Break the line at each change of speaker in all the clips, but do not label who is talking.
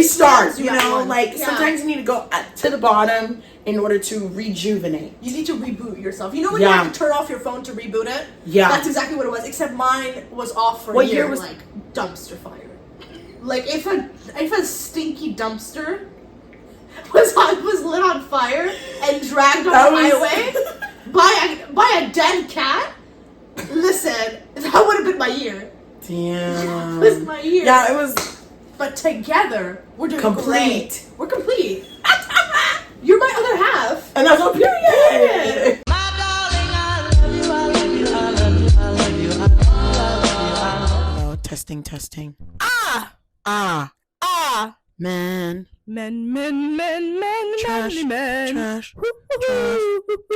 restart, you know, like sometimes you need to go to the bottom in order to rejuvenate.
You need to reboot yourself. You know when you have to turn off your phone to reboot it?
Yeah.
That's exactly what it was, except mine was off for
what
a year.
Year was
like dumpster fire. Like if a stinky dumpster was lit on fire and dragged on the highway by a dead cat, listen, that would have been my year.
Damn.
That was my year.
Yeah, it was.
But together, we're doing
complete.
Great. We're complete. You're my other half.
And that's a period.
My darling, I love you, I love you, I love you, I love you, I love you, I love you.
Oh, testing. Man. Trash.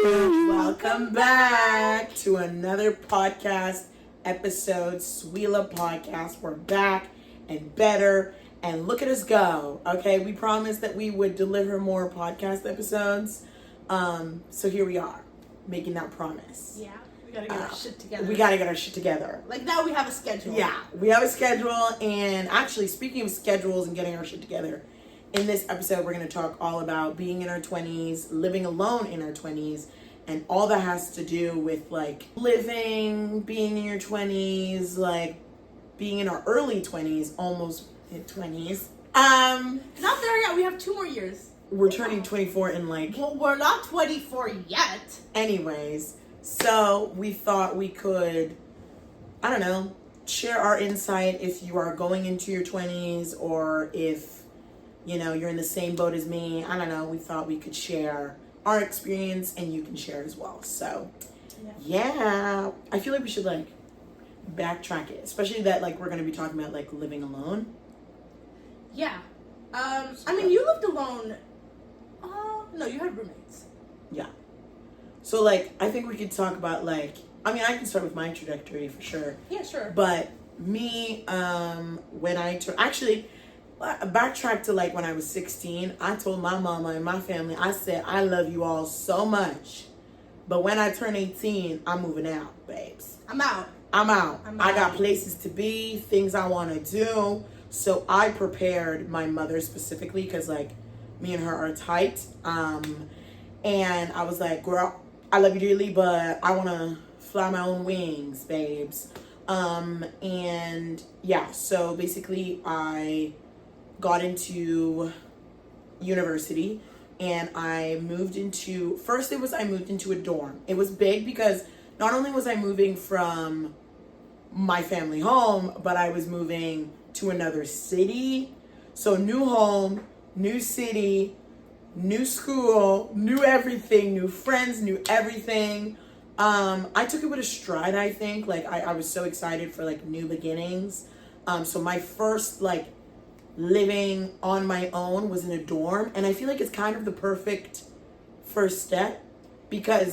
Welcome back to another podcast episode, Suila podcast. We're back and better, and look at us go. Okay, we promised that we would deliver more podcast episodes. So here we are, making that promise.
Yeah, we gotta get our shit together.
We gotta get our shit together.
Like now we have a schedule.
Yeah, we have a schedule, and actually, speaking of schedules and getting our shit together, in this episode, we're going to talk all about being in our 20s, living alone in our 20s, and all that has to do with, like, living, being in your 20s, like, being in our early 20s, almost mid-20s.
Not there yet. We have 2 more years.
We're turning 24 in, like...
Well, we're not 24 yet.
Anyways, so we thought we could, I don't know, share our insight if you are going into your 20s, or if... you know, you're in the same boat as me. I don't know. We thought we could share our experience and you can share as well. So, yeah. I feel like we should, like, backtrack it. Especially that, like, we're going to be talking about, like, living alone.
Yeah. I mean, you lived alone. No, you had roommates.
Yeah. So, like, I think we could talk about, like, I mean, I can start with my trajectory for sure.
Yeah, sure.
But me, when I actually... backtrack to like when I was 16, I told my mama and my family, I said, I love you all so much, but when I turn 18, I'm moving out, babes.
I'm out.
I got places to be, things I want to do. So I prepared my mother specifically because like me and her are tight. And I was like, girl, I love you dearly, but I want to fly my own wings, babes. And yeah, so basically I got into university and I moved into, I moved into a dorm. It was big because not only was I moving from my family home, but I was moving to another city. So new home, new city, new school, new everything, new friends, new everything. I took it with a stride, I think. Like I was so excited for like new beginnings. So my first like living on my own was in a dorm, and I feel like it's kind of the perfect first step because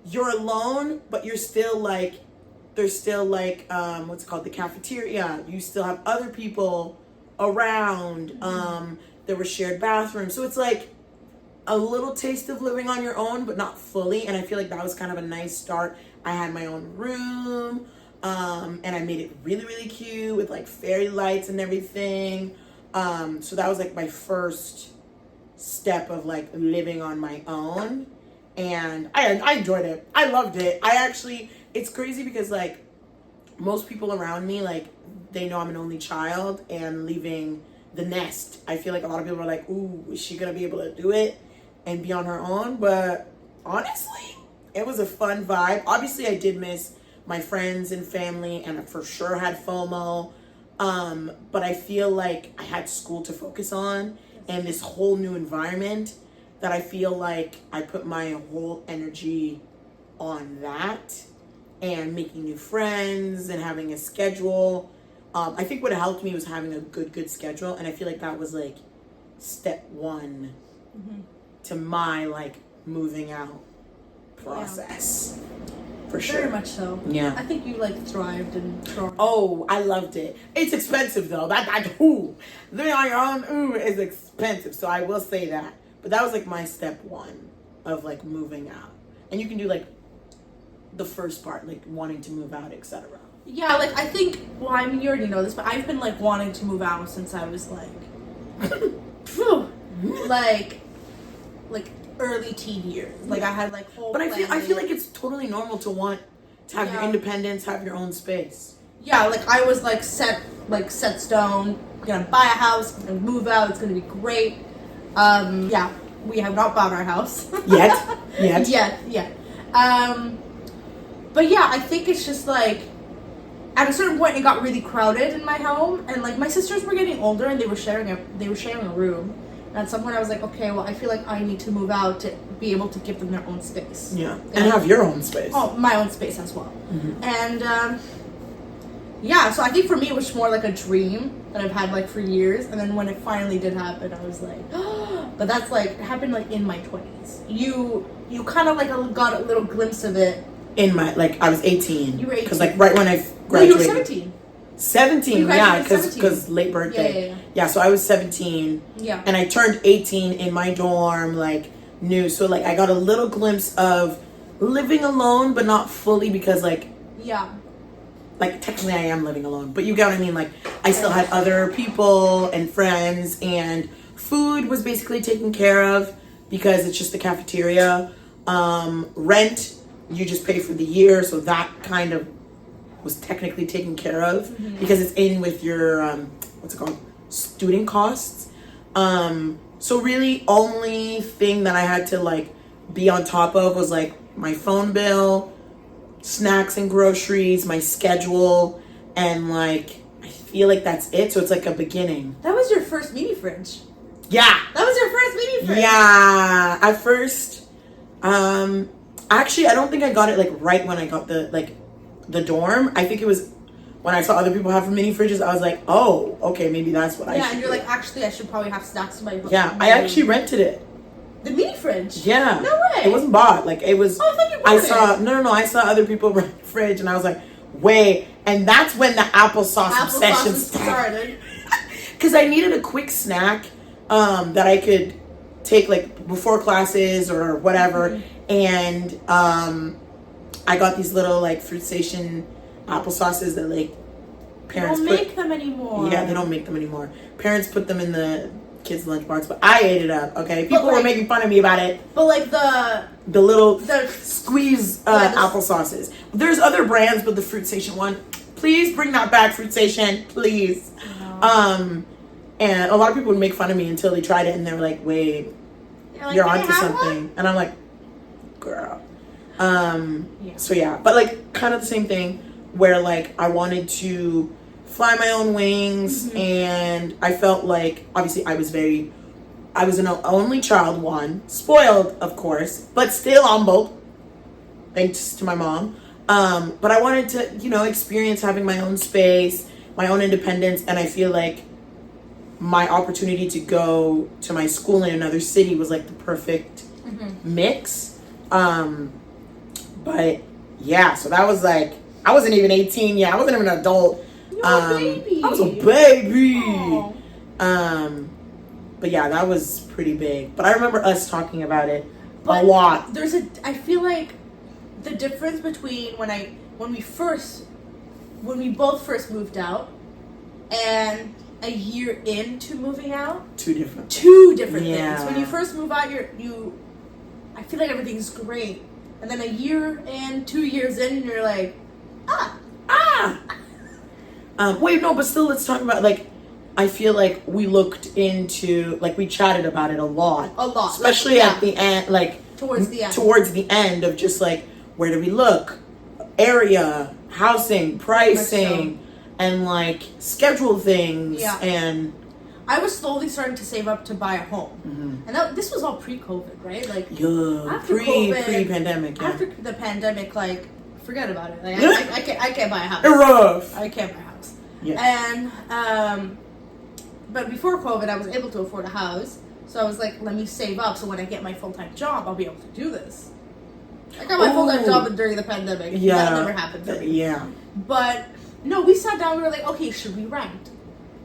you're alone, but you're still like, there's still like what's it called, the cafeteria. You still have other people around. There were shared bathrooms, so it's like a little taste of living on your own, but not fully. And I feel like that was kind of a nice start. I had my own room, and I made it really, really cute with like fairy lights and everything. So that was like my first step of like living on my own, and I enjoyed it. I loved it. It's crazy because like most people around me, like they know I'm an only child and leaving the nest. I feel like a lot of people are like, ooh, is she gonna be able to do it and be on her own? But honestly, it was a fun vibe. Obviously I did miss my friends and family, and I for sure had FOMO. But I feel like I had school to focus on and this whole new environment that I feel like I put my whole energy on that and making new friends and having a schedule. I think what helped me was having a good schedule, and I feel like that was like step 1 to my like moving out process. For sure.
Very much so.
Yeah.
I think you like thrived and thrived.
Oh, I loved it. It's expensive though. Living on your own, is expensive. So I will say that. But that was like my step 1 of like moving out. And you can do like the first part, like wanting to move out, etc.
Yeah, like I think, well, I mean, you already know this, but I've been like wanting to move out since I was like phew, like early teen years. Like I had like whole.
But I feel
planning.
like it's totally normal to want to have your independence, have your own space.
Yeah, like I was like set stone. I'm gonna buy a house. I'm gonna move out. It's gonna be great. Yeah, we have not bought our house
Yet.
Yeah. But yeah, I think it's just like at a certain point it got really crowded in my home, and like my sisters were getting older and they were sharing a room. And at some point I was like, okay, well I feel like I need to move out to be able to give them their own space.
Yeah, and have your own space.
Oh, my own space as well.
Mm-hmm.
And yeah, so I think for me it was more like a dream that I've had like for years, and then when it finally did happen, I was like, oh, but that's like it happened like in my 20s. You kind of like got a little glimpse of it.
In my, like, I was 18.
You were 18.
Because, like, right when I graduated.
No, you were 17.
17,
You
yeah,
graduated
because late birthday.
Yeah,
so I was 17.
Yeah.
And I turned 18 in my dorm, like, new. So, like, I got a little glimpse of living alone, but not fully because, like,
Yeah.
like, technically I am living alone. But you get what I mean? Like, I still had other people and friends, and food was basically taken care of because it's just the cafeteria. Rent, you just pay for the year, so that kind of was technically taken care of because it's in with your what's it called, student costs. So really only thing that I had to like be on top of was like my phone bill, snacks and groceries, my schedule, and like I feel like that's it. So it's like a beginning.
That was your first mini fridge.
Yeah.
That was your first mini fridge.
Yeah. At first, actually, I don't think I got it like right when I got the dorm. I think it was when I saw other people have mini fridges. I was like, oh, okay, maybe that's what I should.
Yeah, and you're
do.
like, actually, I should probably have snacks in my.
Yeah, I actually rented it.
The mini fridge.
Yeah.
No way.
It wasn't bought. Like it was.
Oh, I thought you bought it.
No. I saw other people rent the fridge, and I was like, wait. And that's when the applesauce obsession started. Because I needed a quick snack that I could take like before classes or whatever, and I got these little like fruit station applesauces that like parents
They don't make them anymore.
Yeah, they don't make them anymore. Parents put them in the kids' lunchbox, but I ate it up. Okay, people were making fun of me about it.
But like
the little squeeze applesauces. There's other brands, but the fruit station one, please bring that back, fruit station, please. And a lot of people would make fun of me until they tried it, and they were like, "Wait, you're onto something." And I'm like, "Girl." So yeah, but like kind of the same thing where like I wanted to fly my own wings, and I felt like obviously I was an only child, one, spoiled of course, but still humbled, thanks to my mom. But I wanted to, experience having my own space, my own independence, and I feel like my opportunity to go to my school in another city was like the perfect mix. But yeah, so that was like, I wasn't even 18 yet. I wasn't even an adult.
You were a baby.
I was a baby.
Aww.
But yeah, that was pretty big. But I remember us talking about it a lot.
I feel like the difference between when we both first moved out and a year into moving out.
Two different
things. When you first move out, I feel like everything's great. And then a year and 2 years in, you're like,
wait, no, but still, let's talk about, like, I feel like we looked into, like, we chatted about it a lot. Especially at the end, like,
towards the end
of just, like, where do we look? Area, housing, pricing, and, like, schedule things.
Yeah.
And
I was slowly starting to save up to buy a home. And this was all pre-COVID, right? Like, after
pre-pandemic, yeah.
After the pandemic, like, forget about it. Like, I can't buy a house.
Rough.
I can't buy a house.
Yeah.
And, but before COVID, I was able to afford a house. So I was like, let me save up so when I get my full-time job, I'll be able to do this. I got my full-time job during the pandemic.
Yeah.
That never happened for me.
Yeah.
But, no, we sat down, we were like, okay, should we rent?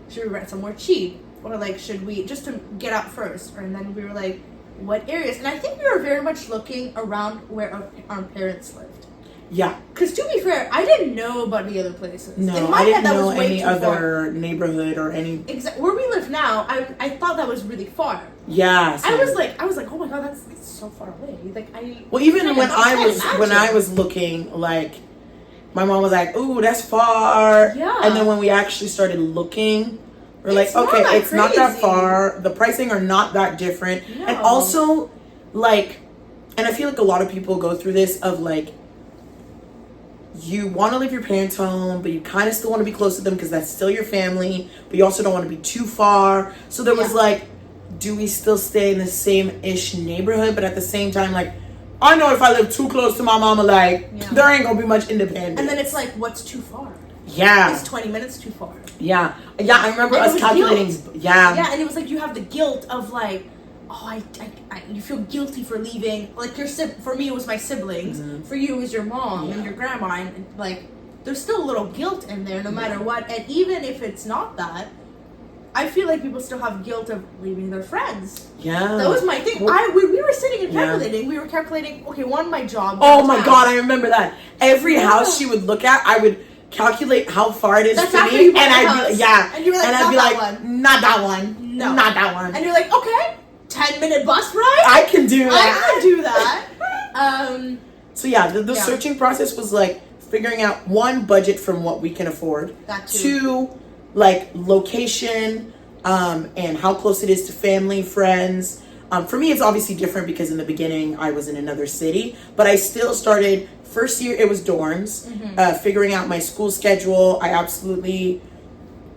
Should we rent somewhere cheap? Or like, should we, just to get out first? And then we were like, what areas? And I think we were very much looking around where our parents lived.
Yeah.
Because to be fair, I didn't know about any other places.
No,
In my
I didn't
head, that
know
was way
any
too
other
far.
neighborhood or any.
Where we live now, I thought that was really far.
Yeah.
I was like, oh my god, that's so far away. Like
Well, even
can't
when
imagine.
I was looking, like, my mom was like, "Ooh, that's far."
Yeah.
And then when we actually started looking, we're like,
It's not
"Okay,
that
it's not that
crazy.
far. The pricing are not that different."
No.
And also, like, and I feel like a lot of people go through this of like, you want to leave your parents' home, but you kind of still want to be close to them because that's still your family, but you also don't want to be too far. So there was like, do we still stay in the same-ish neighborhood? But at the same time, like, I know if I live too close to my mama, like, there ain't gonna be much independence.
And then it's like, what's too far?
Yeah.
It's 20 minutes too far.
Yeah. Yeah, I remember
And it
us
was
calculating.
guilt.
Yeah.
Yeah, and it was like you have the guilt of like, oh, you feel guilty for leaving. Like for me, it was my siblings.
Mm-hmm.
For you, it was your mom and your grandma. And like, there's still a little guilt in there, no matter what. And even if it's not that, I feel like people still have guilt of leaving their friends.
Yeah.
That was my thing.
Well,
When we were sitting and calculating, we were calculating, okay, my job.
Oh my god, I remember that. Every house she would look at, I would calculate how far it is
That's
to
after
me,
you
and
bought the
I'd
house.
be yeah,
And you were like,
I'd be
"Not
like,
that one."
not that one,
No.
not that one.
And you're like, okay, 10-minute bus ride?
I can do
I
that.
can do that.
So yeah, the searching process was like figuring out one, budget from what we can afford.
That too.
Two, like location, and how close it is to family, friends. For me, it's obviously different because in the beginning I was in another city, but I still started. First year it was dorms, figuring out my school schedule. I absolutely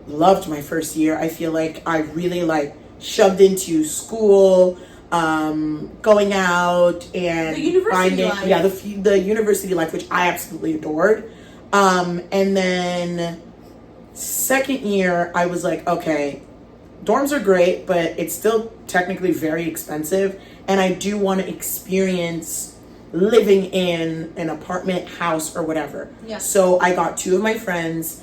loved my first year. I feel like I really like shoved into school, going out and
The university life.
the university life, which I absolutely adored. And then second year I was like, okay, dorms are great, but it's still technically very expensive, and I do want to experience living in an apartment, house, or whatever.
Yeah.
So I got two of my friends,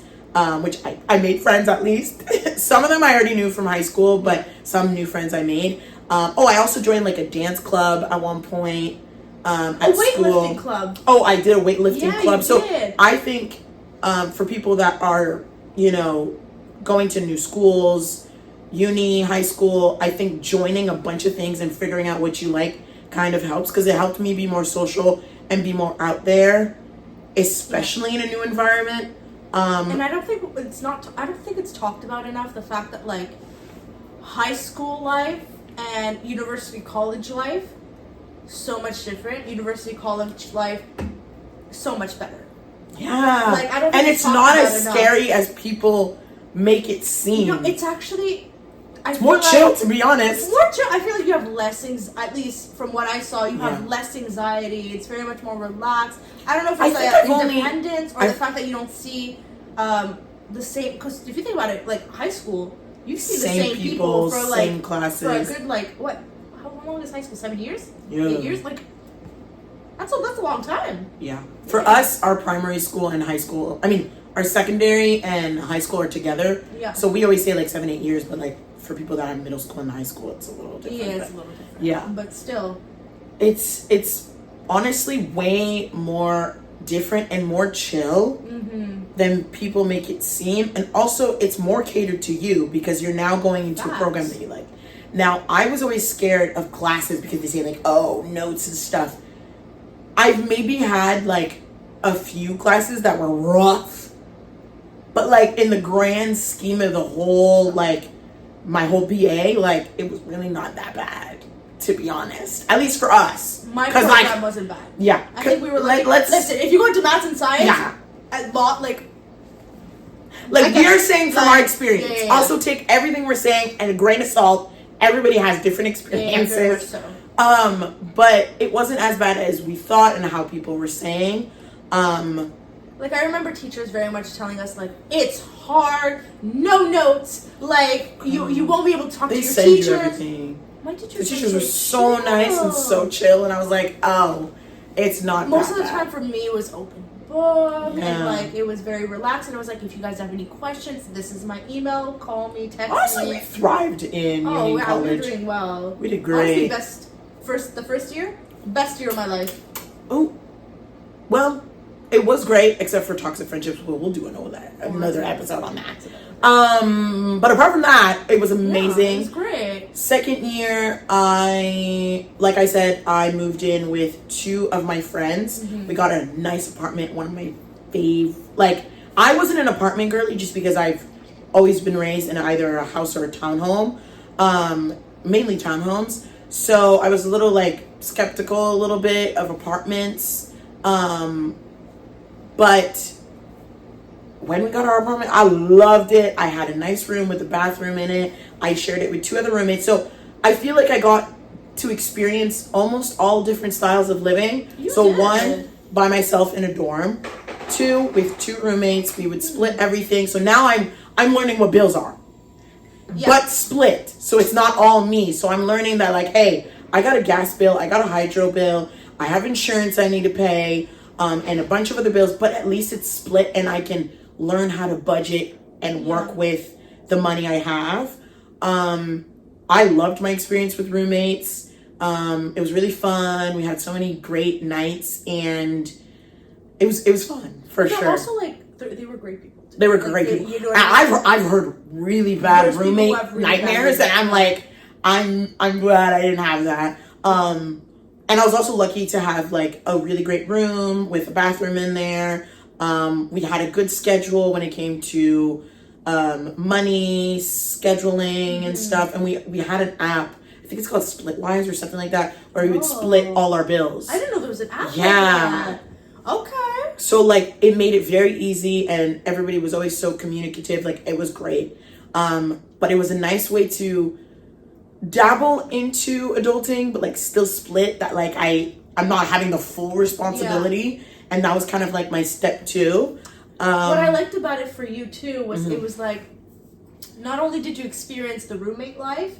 which I made friends at least. Some of them I already knew from high school, but some new friends I made. I also joined like a dance club at one point at school.
Weightlifting club.
Oh, I did a weightlifting club.
You
So
did.
I think for people that are, going to new schools, uni, high school, I think joining a bunch of things and figuring out what you like kind of helps, because it helped me be more social and be more out there, especially in a new environment.
And I don't think it's talked about enough, the fact that like high school life and university college life so much different. University college life so much better.
Yeah.
Like, I don't think
and
it's
it's
talked
not
about
as
enough.
scary as people make it seem.
It's actually
It's more chill, to be honest.
It's more chill. I feel like you have less at least from what I saw, you have
Yeah.
less anxiety. It's very much more relaxed. I don't know if
I
it's
think
like
I've only-
independence or the fact that you don't see the same. Because if you think about it, like high school, you see the same people for like
same classes.
for a good like what? How long is high school? 7 years?
Yeah.
8 years? Like that's a long time.
Yeah. For us, our primary school and high school, our secondary and high school are together.
Yeah.
So we always say like 7-8 years, but like for people that are in middle school and high school, it's a little different.
Yeah, it's
but
a little different.
Yeah.
But still.
It's honestly way more different and more chill than people make it seem. And also it's more catered to you because you're now going into a program that you like. Now, I was always scared of classes because they say like, oh, notes and stuff. I've maybe had like a few classes that were rough, but like in the grand scheme of the whole, like my whole BA, like it was really not that bad, to be honest. At least for us.
My program wasn't bad.
Yeah.
I think we were like,
let's
listen, if you go into maths and science,
Yeah.
a lot like
we're saying from our experience.
yeah.
Also take everything we're saying and a grain of salt. Everybody has different experiences.
very much so.
But it wasn't as bad as we thought and how people were saying.
Like I remember teachers very much telling us like it's hard, no notes, like you won't be able to talk to
They
your
send you
teachers.
everything.
My
The
teachers
teachers were so nice and so chill, and I was like, oh, it's not
Most
that
of the
bad.
time for me it was open book
Yeah.
and like it was very relaxed, and it was like if you guys have any questions, this is my email, call me, text
Honestly, we
me.
thrived in uni
Oh
and
yeah, we were
college.
doing well.
We did
Honestly,
great.
the first year, best year of my life.
Oh, well, It was great, except for toxic friendships. But we'll do another episode on that. But apart from that, it was amazing.
Yeah, it was great.
Second year, like I said, I moved in with 2 of my friends. We got a nice apartment. One of my I wasn't an apartment girly just because I've always been raised in either a house or a townhome, mainly townhomes. So I was a little skeptical a little bit of apartments. But when we got our apartment, I loved it. I had a nice room with a bathroom in it. I shared it with 2 other roommates. So I feel like I got to experience almost all different styles of living.
You
so
did.
1, by myself in a dorm. 2, with 2 roommates. We would split everything. So now I'm learning what bills are. Yeah. But split. So it's not all me. So I'm learning that hey, I got a gas bill. I got a hydro bill. I have insurance I need to pay. And a bunch of other bills. But at least it's split and I can learn how to budget and work with the money I have. I loved my experience with roommates. It was really fun. We had so many great nights and it was fun for sure.
Also they were great people too.
They were great people. You know I've heard really bad roommate nightmares and I'm glad I didn't have that. And I was also lucky to have a really great room with a bathroom in there. We had a good schedule when it came to money, scheduling and stuff. And we had an app, I think it's called Splitwise or something like that, where we would split all our bills.
I didn't know there was an app like
that.
Okay.
So it made it very easy and everybody was always so communicative. It was great. But it was a nice way to dabble into adulting, but still split that I'm not having the full responsibility. Yeah. And that was kind of my step 2.
What I liked about it for you too was it was not only did you experience the roommate life,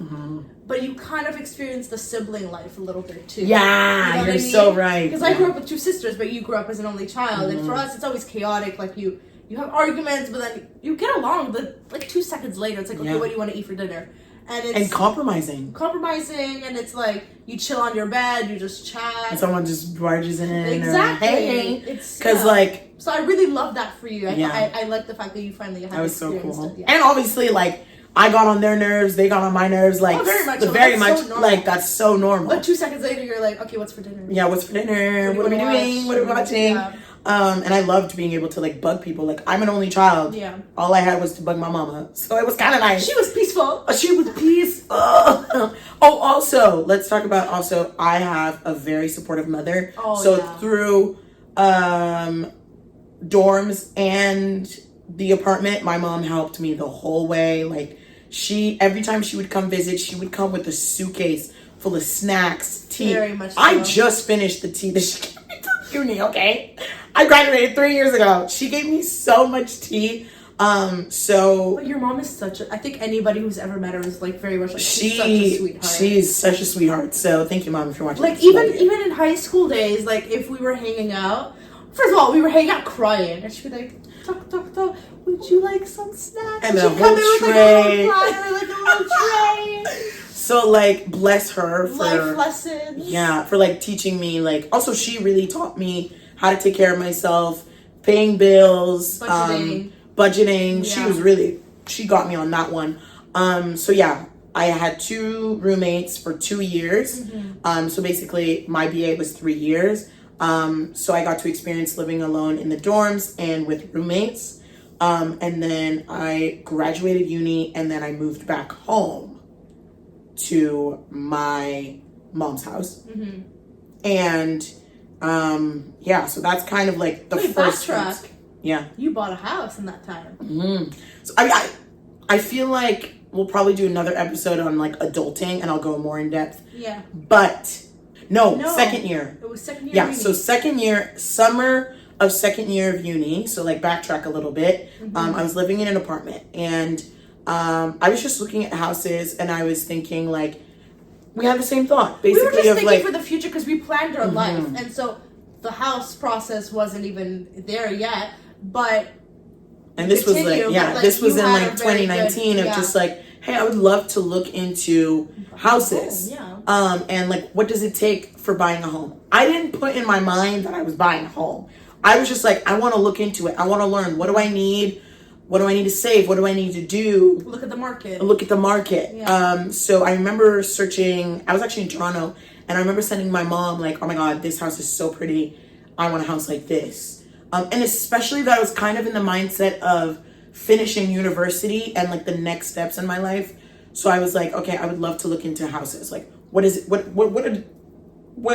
but you kind of experienced the sibling life a little bit too.
Yeah, you're so right.
Because I grew up with 2 sisters, but you grew up as an only child, and for us it's always chaotic. You have arguments, but then you get along. But 2 seconds later, it's okay, what do you want to eat for dinner? And
compromising,
and it's you chill on your bed, you just chat,
and someone just barges in.
Exactly.
Or, hey, because
so I really love that for you. I like the fact that you finally had
that was so cool.
it.
And obviously, I got on their nerves, they got on my nerves. Very much. That's so normal.
But 2 seconds later, you're okay, what's for dinner?
Yeah, what's for dinner? What are we doing? What are we watching? Yeah. And I loved being able to bug people. I'm an only child.
Yeah.
All I had was to bug my mama, so it was kind of nice.
She was peaceful.
She was peace. Oh, also, let's talk about I have a very supportive mother. Through dorms and the apartment, my mom helped me the whole way. Every time she would come visit, she would come with a suitcase full of snacks, tea.
Very much so.
I just finished the tea that she gave me to uni, okay? I graduated 3 years ago. She gave me so much tea.
But your mom is I think anybody who's ever met her is very much she's such a sweetheart.
She's such a sweetheart. So thank you, Mom, if you're watching.
Even in high school days, if we were hanging out, first of all, we were hanging out crying, and she'd be talk. Would you like some snacks?
And
she'd come in with a little tray.
So bless her for
life lessons.
Yeah, for teaching me. Also she really taught me how to take care of myself, paying bills, budgeting. Yeah. She got me on that one. I had 2 roommates for 2 years. So basically my BA was 3 years. So I got to experience living alone in the dorms and with roommates. And then I graduated uni and then I moved back home to my mom's house. And so that's kind of the first
backtrack.
Yeah.
You bought a house in that time.
So I feel we'll probably do another episode on adulting and I'll go more in depth.
Yeah.
But no, second year.
It was second year.
Yeah, so second year, summer of second year of uni. So backtrack a little bit. I was living in an apartment and I was just looking at houses and I was thinking we had the same thought basically.
We were just thinking for the future because we planned our life, and so the house process wasn't even there yet. But
this was this was in 2019 of just hey, I would love to look into houses. And what does it take for buying a home? I didn't put in my mind that I was buying a home. I was just like, I want to look into it. I want to learn. What do I need? What do I need to save? What do I need to do?
Look at the market.
Look at the market.
Yeah.
So I remember searching. I was actually in Toronto, and I remember sending my mom like, "Oh my God, this house is so pretty. I want a house like this." And especially that I was kind of in the mindset of finishing university and like the next steps in my life. So I was like, okay, I would love to look into houses. Like, what is it? What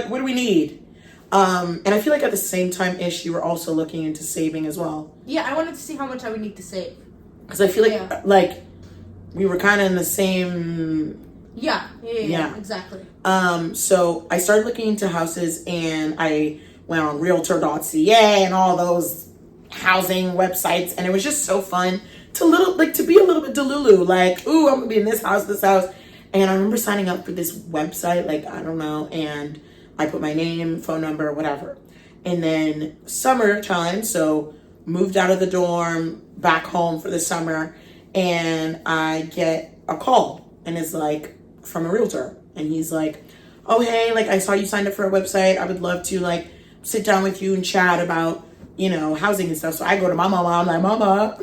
do we need? And I feel like at the same time ish, you were also looking into saving as well.
Yeah, I wanted to see how much I would need to save.
Because I feel like we were kind of in the same.
Yeah, exactly.
So I started looking into houses, and I went on realtor.ca and all those housing websites, and it was just so fun to be a little bit delulu, like, ooh, I'm gonna be in this house. And I remember signing up for this website, like, I don't know, and I put my name, phone number, whatever. And then summertime, so moved out of the dorm, back home for the summer, and I get a call, and it's like from a realtor, and he's like, oh, hey, like, I saw you signed up for a website. I would love to like sit down with you and chat about, housing and stuff. So I go to my mama. I'm like, Mama,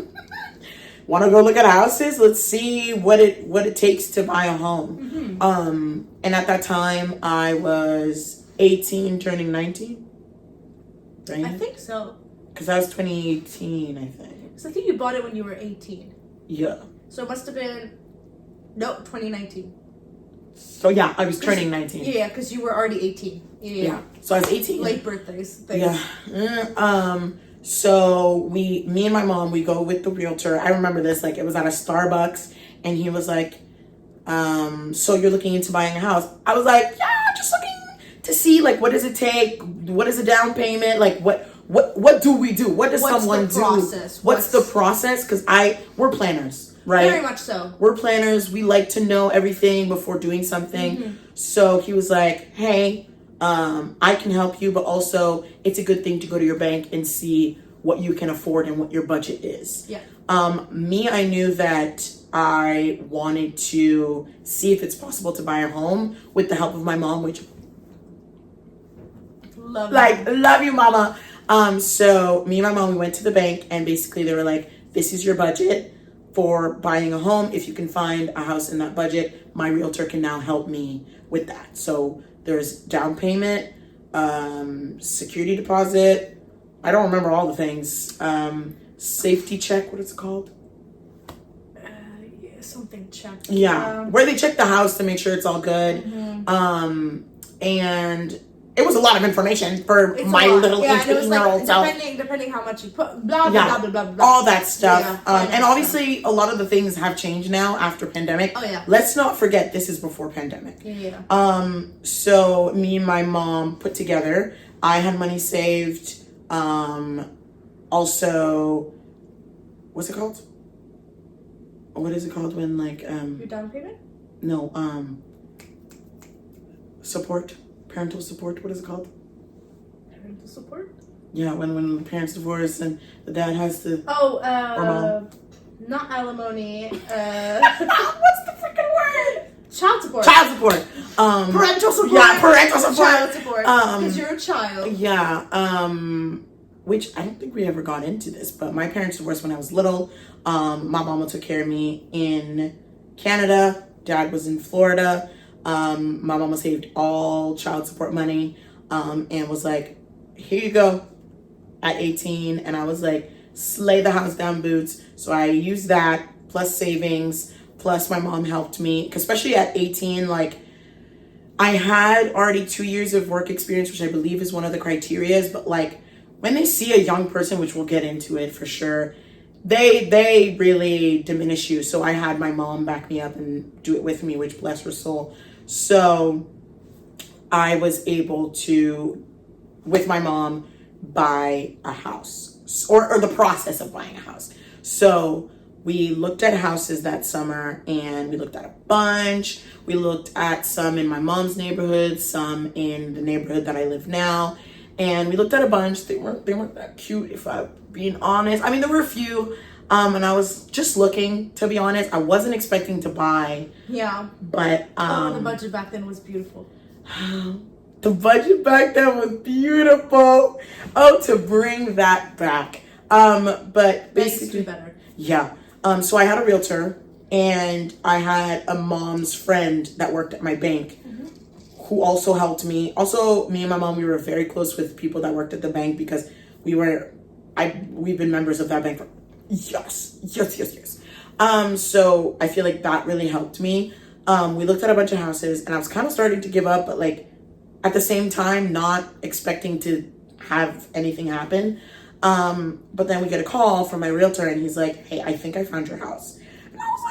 want to go look at houses? Let's see what it takes to buy a home.
Mm-hmm.
And at that time I was 18 turning 19, right?
I think so.
Because that was 2018, I think.
So I think you bought it when you were 18.
Yeah.
So it must have been 2019.
So yeah, I was turning 19.
Yeah, because you were already 18. Yeah.
So I was 18.
Late birthdays.
Yeah. So me and my mom, we go with the realtor. I remember this, like, it was at a Starbucks, and he was like, so you're looking into buying a house? I was like, yeah, just looking to see, like, what does it take? What is the down payment? Like, what do we do? What does someone do? What's the process? Because we're planners, right?
Very much so.
We're planners. We like to know everything before doing something.
Mm-hmm.
So he was like, hey, I can help you, but also it's a good thing to go to your bank and see what you can afford and what your budget is.
Yeah.
I knew that I wanted to see if it's possible to buy a home with the help of my mom, which love you, Mama. So me and my mom, we went to the bank, and basically they were like, this is your budget for buying a home. If you can find a house in that budget, my realtor can now help me with that. So there's down payment, security deposit. I don't remember all the things. Safety check, what is it called?
Something check.
Yeah, where they check the house to make sure it's all good.
Mm-hmm.
And it was a lot of information for my little 18-year-old self.
Depending how much you put, blah, blah, blah, blah, blah.
All that stuff.
Yeah,
and obviously, a lot of the things have changed now after pandemic.
Oh, yeah.
Let's not forget, this is before pandemic.
Yeah.
So me and my mom put together. I had money saved. Also, what's it called? What is it called when, like,
Your down payment?
No, support. Parental support, what is it called?
Parental support?
Yeah, when the parents divorce and the dad has to...
Oh,
or mom.
Not alimony.
What's the freaking word?
Child support.
Child support.
Parental support.
Yeah, parental support.
Child support. Because you're a child.
Yeah, which I don't think we ever got into this, but my parents divorced when I was little. My mama took care of me in Canada. Dad was in Florida. My mama saved all child support money, and was like, here you go, at 18. And I was like, slay the house down boots. So I used that, plus savings, plus my mom helped me, especially at 18, like, I had already 2 years of work experience, which I believe is one of the criterias, but like, when they see a young person, which we'll get into it for sure, they really diminish you. So I had my mom back me up and do it with me, which bless her soul. So I was able to, with my mom, buy a house, or the process of buying a house. So we looked at houses that summer, and we looked at a bunch. We looked at some in my mom's neighborhood, some in the neighborhood that I live now. And we looked at a bunch. They weren't that cute, if I'm being honest. I mean, there were a few, and I was just looking, to be honest. I wasn't expecting to buy.
Yeah.
But
the budget back then was beautiful.
The budget back then was beautiful. Oh, to bring that back. But basically,
better.
yeah. So I had a realtor, and I had a mom's friend that worked at my bank, who also helped me. Also, me and my mom, we were very close with people that worked at the bank because we've been members of that bank for yes. So I feel like that really helped me. We looked at a bunch of houses, and I was kind of starting to give up, but like at the same time, not expecting to have anything happen. But then we get a call from my realtor, and he's like, "Hey, I think I found your house." And I was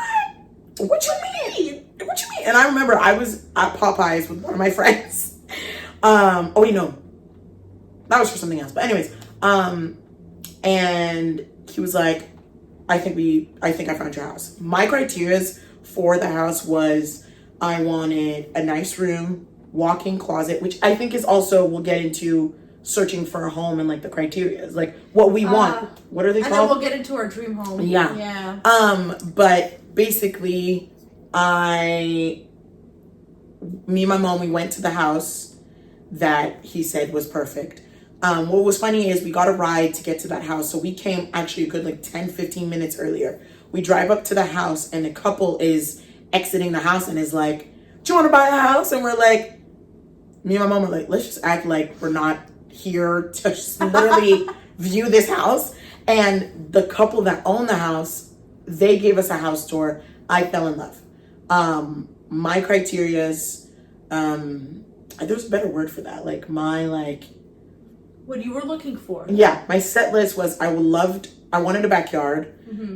like, "What you mean? What you mean?" And I remember I was at Popeyes with one of my friends. Oh wait, no, that was for something else. But anyways, and he was like, I think I found your house. My criterias for the house was I wanted a nice room, walk-in closet, which I think is also, we'll get into searching for a home and like the criteria, like what we want. What are they called?
And then we'll get into our dream home.
Yeah. But basically me and my mom, we went to the house that he said was perfect. What was funny is we got a ride to get to that house. So we came actually a good like 10-15 minutes earlier. We drive up to the house, and the couple is exiting the house and is like, "Do you want to buy a house?" And we're like, me and my mom are like, let's just act like we're not here to just literally view this house. And the couple that owned the house, they gave us a house tour. I fell in love. My criterias, there's a better word for that. Like
what you were looking for.
Yeah, my set list was I wanted a backyard.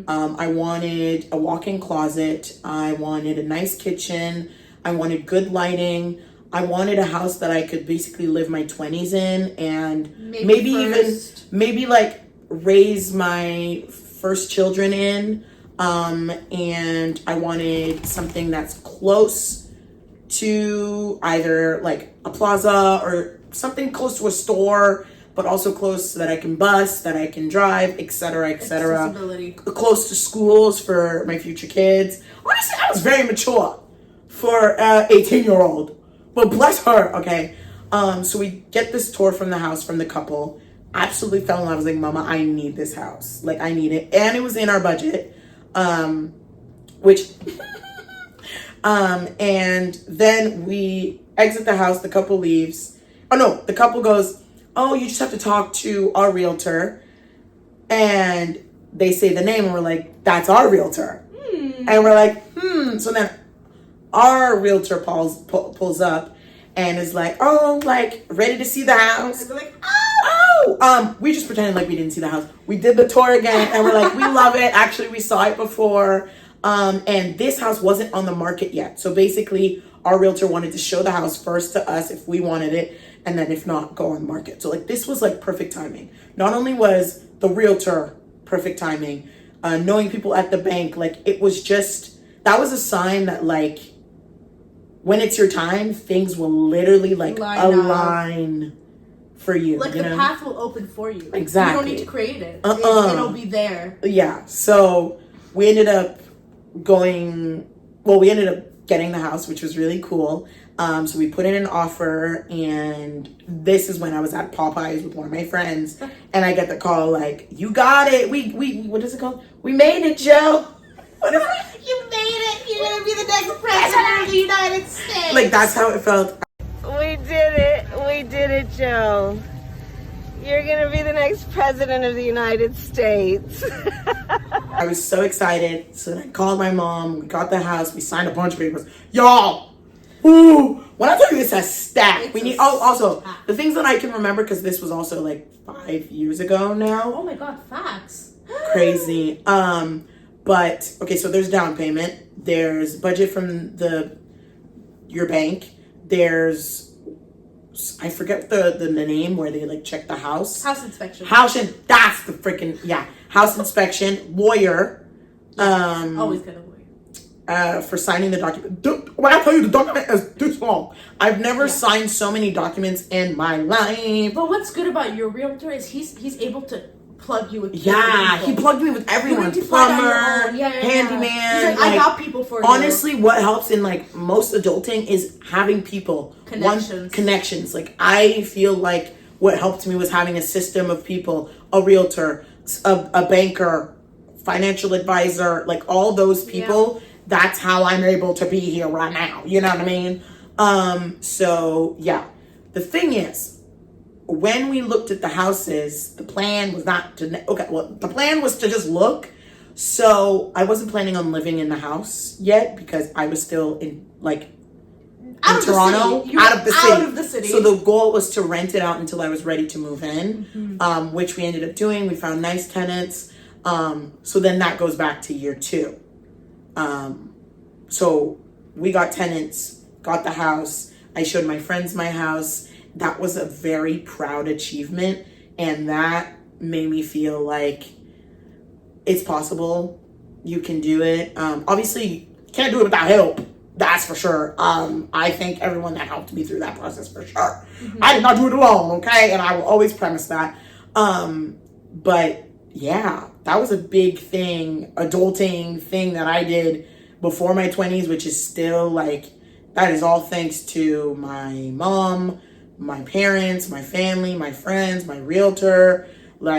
I wanted a walk-in closet. I wanted a nice kitchen. I wanted good lighting. I wanted a house that I could basically live my 20s in, and maybe like raise my first children in. And I wanted something that's close to either like a plaza or something close to a store, but also close so that I can bus, that I can drive, etc., etc.
Accessibility.
Close to schools for my future kids. Honestly, I was very mature for an 18-year-old, but bless her. Okay, so we get this tour from the house from the couple. Absolutely fell in love. I was like, "Mama, I need this house. Like, I need it," and it was in our budget. And then we exit the house. The couple leaves. Oh no, the couple goes, "Oh, you just have to talk to our realtor." And they say the name, and we're like, "That's our realtor." And we're like, So then our realtor pulls up and is like, "Oh, like ready to see the house?" And we're like, "Oh, we just pretended like we didn't see the house. We did the tour again, and we're like, we love it. Actually, we saw it before." And this house wasn't on the market yet. So basically, our realtor wanted to show the house first to us if we wanted it, and then if not, go on the market. So like this was like perfect timing. Not only was the realtor perfect timing, knowing people at the bank, like it was just, that was a sign that like when it's your time, things will literally like align for you.
Like
you
the
know?
path will open for you.
Exactly.
You don't need to create it. It'll be there.
Yeah. So we ended up getting the house, which was really cool. So we put in an offer, and this is when I was at Popeyes with one of my friends, and I get the call like, "You got it. We what is it called? We made it, Joe." What is it?
You made it. You're gonna be the next president of the United States.
Like that's how it felt.
We did it. We did it, Joe. You're gonna be the next president of the United States.
I was so excited. So then I called my mom. We got the house. We signed a bunch of papers. Y'all, ooh! When I tell you it's a stack, we need. Oh, also the things that I can remember, because this was also like 5 years ago now.
Oh my God, facts.
Crazy. But okay, so there's down payment. There's budget from your bank. There's, I forget the name where they like check the house.
House inspection.
That's the freaking house inspection. Lawyer.
Always get a lawyer.
For signing the document. When I tell you the document is this long, I've never signed so many documents in my life.
But what's good about your realtor is he's able to plug you with
Yeah, he plugged me with everyone. Plumber, handyman.
He's like, I got people for you.
Honestly, what helps in like most adulting is having people. Connections. Like I feel like what helped me was having a system of people, a realtor, a banker, financial advisor, like all those people. Yeah. That's how I'm able to be here right now. You know what I mean? So yeah. The thing is, when we looked at the houses, the plan was not to, the plan was to just look. So I wasn't planning on living in the house yet because I was still in Toronto, out of the city. So the goal was to rent it out until I was ready to move in, which we ended up doing. We found nice tenants. So then that goes back to year 2. So we got tenants, got the house. I showed my friends my house. That was a very proud achievement. And that made me feel like it's possible. You can do it. Obviously, you can't do it without help. That's for sure. I thank everyone that helped me through that process for sure. I did not do it alone, okay? And I will always premise that. But yeah, that was a big thing, adulting thing that I did before my 20s, which is still like, that is all thanks to my mom, my parents, my family, my friends, my realtor, so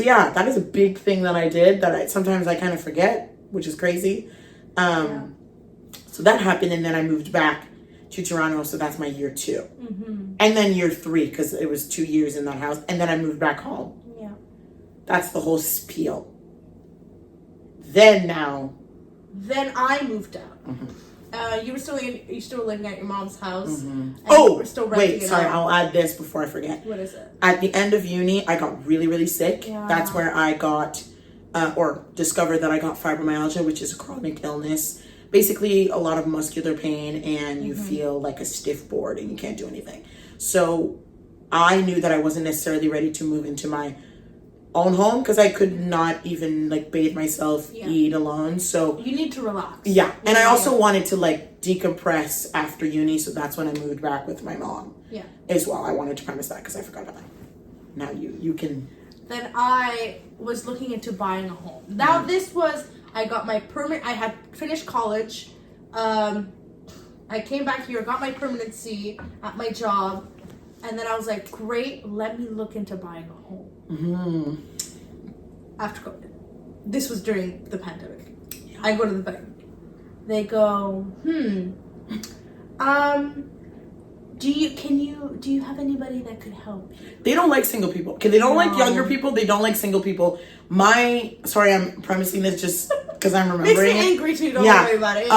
yeah, that is a big thing that I did that sometimes I kind of forget, which is crazy. So that happened, and then I moved back to Toronto, so that's my year 2. And then year 3, because it was 2 years in that house, and then I moved back home. Yeah. That's the whole spiel. Then I moved out. You were still living at your mom's house. And you were still renting it out. I'll add this before I forget.
What is it?
At the end of uni, I got really, really sick. Yeah. That's where I got, or discovered that I got fibromyalgia, which is a chronic illness. Basically, a lot of muscular pain, and you feel like a stiff board, and you can't do anything. So I knew that I wasn't necessarily ready to move into my own home because I could not even bathe myself, eat alone. So
you need to relax.
Yeah. And I also wanted to decompress after uni. So that's when I moved back with my mom. Yeah. As well. I wanted to premise that because I forgot about that. Now you can.
Then I was looking into buying a home. Now this was, I got my permit. I had finished college. I came back here, got my permanency at my job. And then I was like, great, let me look into buying a home. After COVID. This was during the pandemic. Yeah. I go to the bank. They go, do you have anybody that could help you?
They don't like single people. Okay, they don't like younger people. They don't like single people. Sorry, I'm premising this just because I'm remembering.
Makes me angry too, don't worry about it.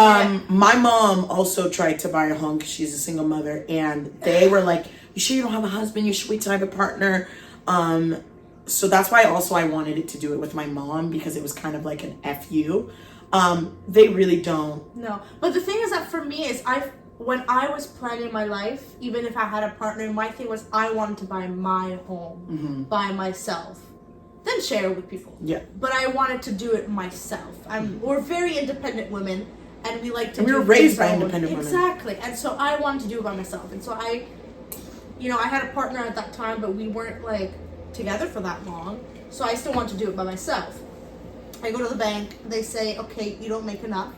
My mom also tried to buy a home because she's a single mother, and they were like, you sure you don't have a husband? You should wait till I have a partner. So that's why also I wanted it to do it with my mom because it was kind of like an FU. They really don't.
No, but the thing is that for me is when I was planning my life, even if I had a partner, my thing was I wanted to buy my home by myself, then share it with people. Yeah. But I wanted to do it myself. We're very independent women, and we like to.
And we were raised by independent women.
Exactly, and so I wanted to do it by myself, and so I had a partner at that time, but we weren't together for that long, so I still want to do it by myself. I go to the bank. They say, okay, you don't make enough.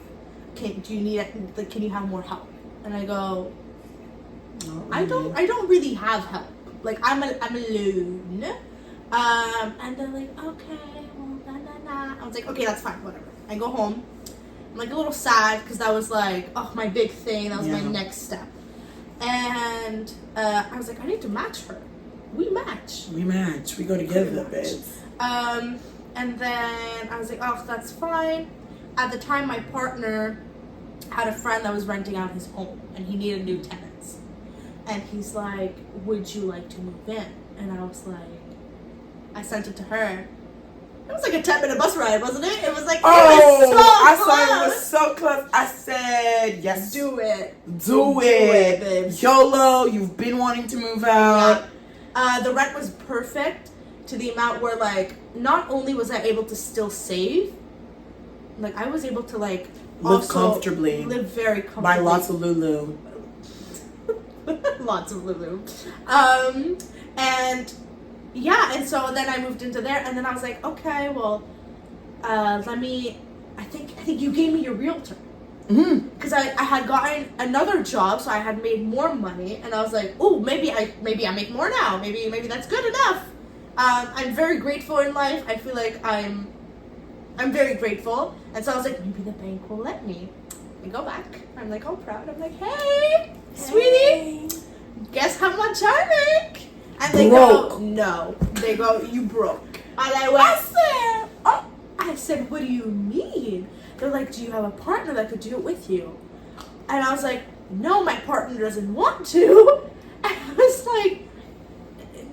Can you have more help? And I go, I don't really have help. I'm alone. And they're like, okay, well, nah. I was like, okay, that's fine, whatever. I go home. I'm a little sad because that was my big thing. That was my next step. And I was like, I need to match her. We match. We
go together, babes.
And then I was like, oh, that's fine. At the time, my partner had a friend that was renting out his home, and he needed new tenants. And he's like, would you like to move in? And I was like, I sent it to her. It was like a 10-minute bus ride, wasn't it? It was like,
I saw it was so close. I said, yes.
Do it.
Do it, babe. YOLO, you've been wanting to move out.
Yeah. The rent was perfect to the amount where, not only was I able to still save, I was able to,
live comfortably.
Live very comfortably.
Buy lots of Lulu.
Lots of Lulu. And Yeah, and so then I moved into there, and then I was like, okay, well, I think you gave me your realtor. Because I had gotten another job, so I had made more money, and I was like, oh, maybe I make more now. Maybe that's good enough. I'm very grateful in life. I feel like I'm very grateful, and so I was like, maybe the bank will let me. I go back. I'm like all proud. I'm like, hey, sweetie, guess how much I make? And they go, no. They go, you broke. And I went, I said, what do you mean? They're like, do you have a partner that could do it with you? And I was like, no, my partner doesn't want to. And I was like,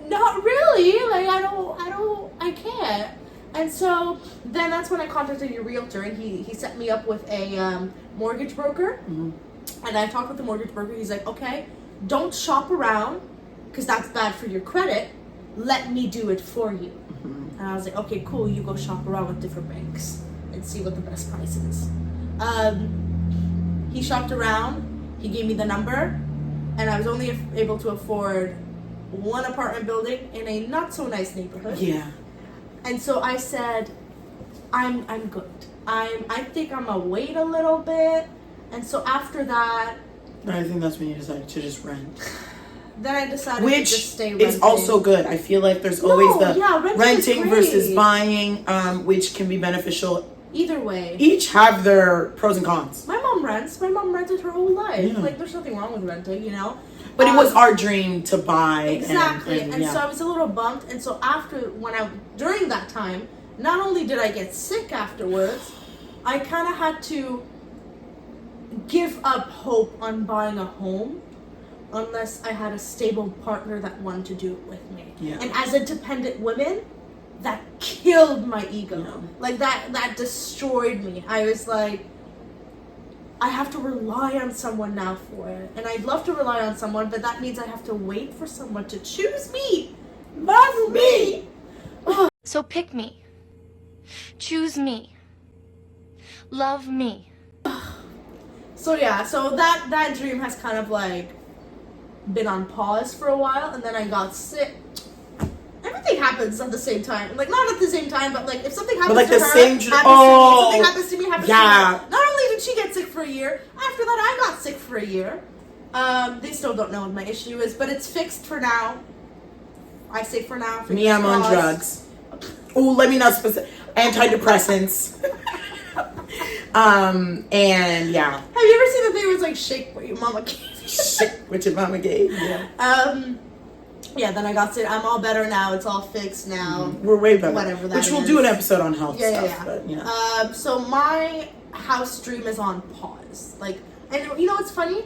not really. Like, I can't. And so then that's when I contacted your realtor, and he set me up with a mortgage broker. And I talked with the mortgage broker. He's like, okay, don't shop around, because that's bad for your credit. Let me do it for you. And I was like, okay, cool. You go shop around with different banks and see what the best price is. He shopped around. He gave me the number, and I was only able to afford one apartment building in a not so nice neighborhood.
Yeah.
And so I said, I'm good. I think I'm gonna wait a little bit. And so after that,
I think that's when you decided to just rent.
then I decided
Which
to just stay renting.
is also good. I feel like there's always the renting
is
versus
great.
buying, which can be beneficial.
Either way.
Each have their pros and cons.
My mom rents. My mom rented her whole life.
Yeah.
Like, there's nothing wrong with renting, you know?
But it was our dream to buy.
Exactly. And
yeah.
so I was a little bummed. And so during that time, not only did I get sick afterwards, I kind of had to give up hope on buying a home unless I had a stable partner that wanted to do it with me.
Yeah.
And as a dependent woman, that killed my ego.
Yeah.
Like that destroyed me. I was like, I have to rely on someone now for it. And I'd love to rely on someone, but that means I have to wait for someone to choose me. Love me.
So pick me. Choose me. Love me.
So yeah, so that dream has kind of like been on pause for a while, and then I got sick. Everything happens at the same time. Like, not at the same time, but like if something happens
like
to
the
her,
same
happens to me. Something happens to me, happens to her. Not only did she get sick for a year, after that I got sick for a year. They still don't know what my issue is, but it's fixed for now. I say for now.
Me, I'm on drugs. Oh, let me not specific. Antidepressants. And yeah.
Have you ever seen the thing where it's like, shake what your mama gave you?
Shake what your mama gave you.
Yeah, then I got sick. I'm all better now. It's all fixed now.
We're way better.
Whatever that
Which we'll
is.
do an episode on health stuff.
Yeah.
But, you know.
So my house dream is on pause. Like, and you know what's funny?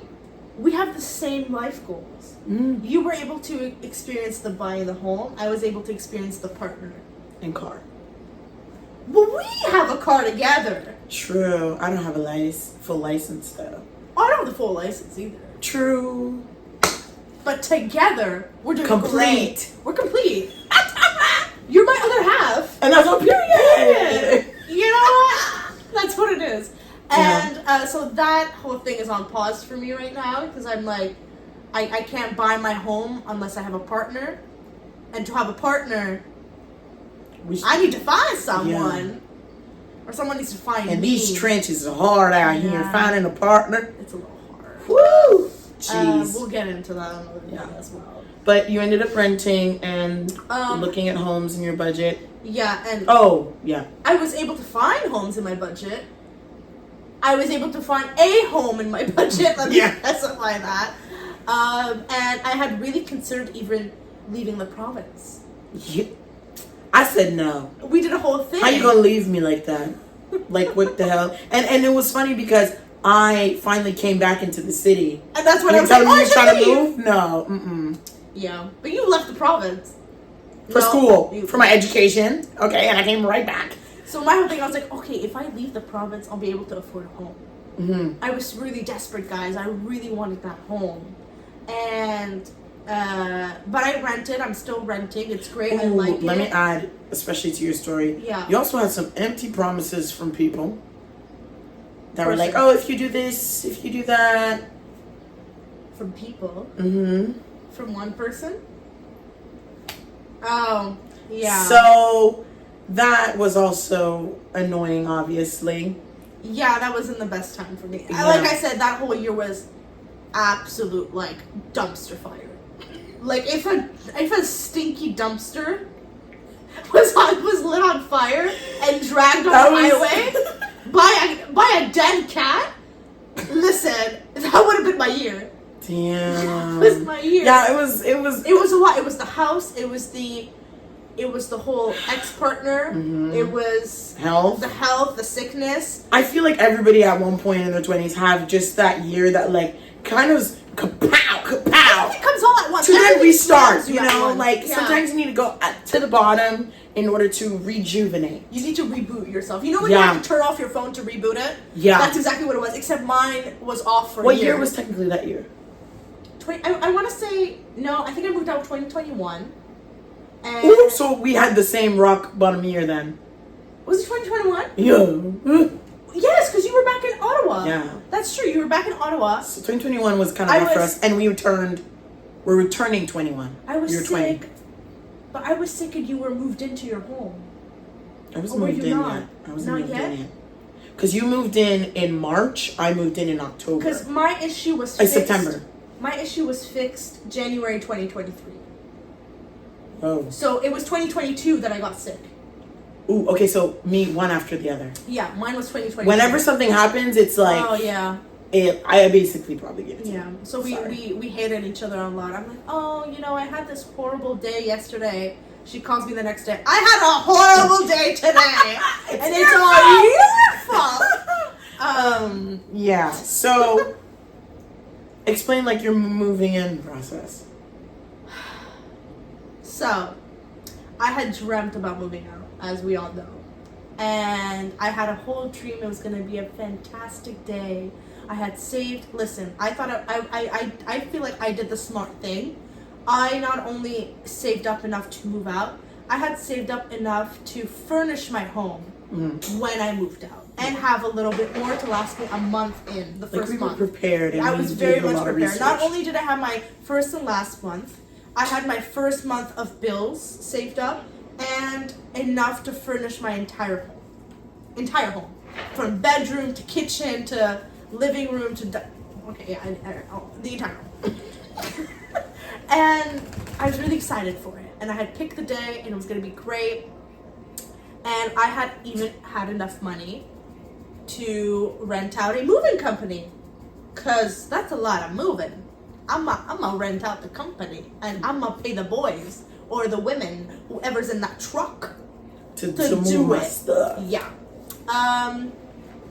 We have the same life goals. You were able to experience the buying the home. I was able to experience the partner.
And car.
Well, we have a car together.
True. I don't have a full license though.
I don't have the full license either.
True.
But together, we're doing
Complete.
great. We're complete. You're my other half.
And that's on period.
You know what? That's what it is. And so that whole thing is on pause for me right now because I'm like, I can't buy my home unless I have a partner. And to have a partner, I need to find someone.
Yeah.
Or someone needs to find
And
me.
these trenches are hard out here. Finding a partner.
It's a little hard.
Woo! Jeez.
We'll get into that another day as well.
But you ended up renting and looking at homes in your budget.
Yeah, and
yeah.
I was able to find homes in my budget. I was able to find a home in my budget. Let me specify that. And I had really considered even leaving the province.
Yeah. I said no.
We did a whole thing.
How you gonna leave me like that? Like what the hell? And it was funny because I finally came back into the city.
And that's when
I
I was like,
telling me you're trying to
leave.
move? No.
Yeah, but you left the province.
For school. For my education. Okay, and I came right back.
So my whole thing, I was like, okay, if I leave the province, I'll be able to afford a home. I was really desperate, guys. I really wanted that home. And, but I rented. I'm still renting. It's great. I like it.
Let me add, especially to your story.
Yeah.
You also had some empty promises from people that were like,
sure.
oh, if you do this, if you do that.
From people.
Mm-hmm.
From one person. Oh, yeah.
So that was also annoying, obviously.
Yeah, that wasn't the best time for me.
Yeah.
Like I said, that whole year was absolute, like, dumpster fire. Like, if a stinky dumpster was lit on fire and dragged on the highway by a dead cat, listen, that would have been my year.
Damn.
It was my year.
Yeah, it was
It was a lot. It was the house. It was the whole ex-partner.
Mhm.
It was
health.
the health, the sickness.
I feel like everybody at one point in their 20s have just that year that like kind of kapow, kapow.
Everything comes all at once.
To then
Everything
restart,
slams
you
at
know,
once.
like
Yeah.
sometimes you need to go to the bottom in order to rejuvenate.
You need to reboot yourself. You know when
Yeah.
you have to turn off your phone to reboot it?
Yeah.
That's exactly what it was, except mine was off for a
What
year.
year was technically that year?
I want to say, no, I think I moved out 2021. And
Ooh, so we had the same rock bottom year then.
was it 2021?
Yeah.
Yes, because you were back in Ottawa.
Yeah.
That's true. You were back in Ottawa.
So 2021 was kind of
I
rough for
was-
us, and we're returning 21.
I was
You're
sick.
20.
But I was sick and you were moved into your home.
I wasn't
Or were
moved
you
in
not?
yet. I wasn't
Not
moved
yet?
in yet. Because you moved in March, I moved in October.
Because my issue was fixed.
September.
My issue was fixed January 2023.
Oh.
So it was 2022 that I got sick.
Ooh, okay, so me one after the other.
Yeah, mine was 2022.
Whenever something happens, it's like,
Oh, yeah.
I basically probably get it. to
Yeah.
you.
So we hated each other a lot. I'm like, oh, you know, I had this horrible day yesterday. She calls me the next day. I had a horrible day today. And it's all your fault.
Yeah, so explain like your moving in process.
So, I had dreamt about moving out, as we all know. And I had a whole dream it was going to be a fantastic day. I had saved, listen, I thought, I feel like I did the smart thing. I not only saved up enough to move out, I had saved up enough to furnish my home when I moved out. And have a little bit more to last me a month in, the
Like
first
we were
month.
prepared. And
I
we
was
did
very
a
much
lot of
prepared. Not
research.
only did I have my first and last month, I had my first month of bills saved up and enough to furnish my entire home. Entire home. From bedroom to kitchen to living room to... the entire home. And I was really excited for it. And I had picked the day and it was going to be great. And I had even had enough money to rent out a moving company. Because that's a lot of moving. I'm gonna rent out the company and I'm gonna pay the boys or the women, whoever's in that truck,
to
do
move my
it.
stuff.
Yeah.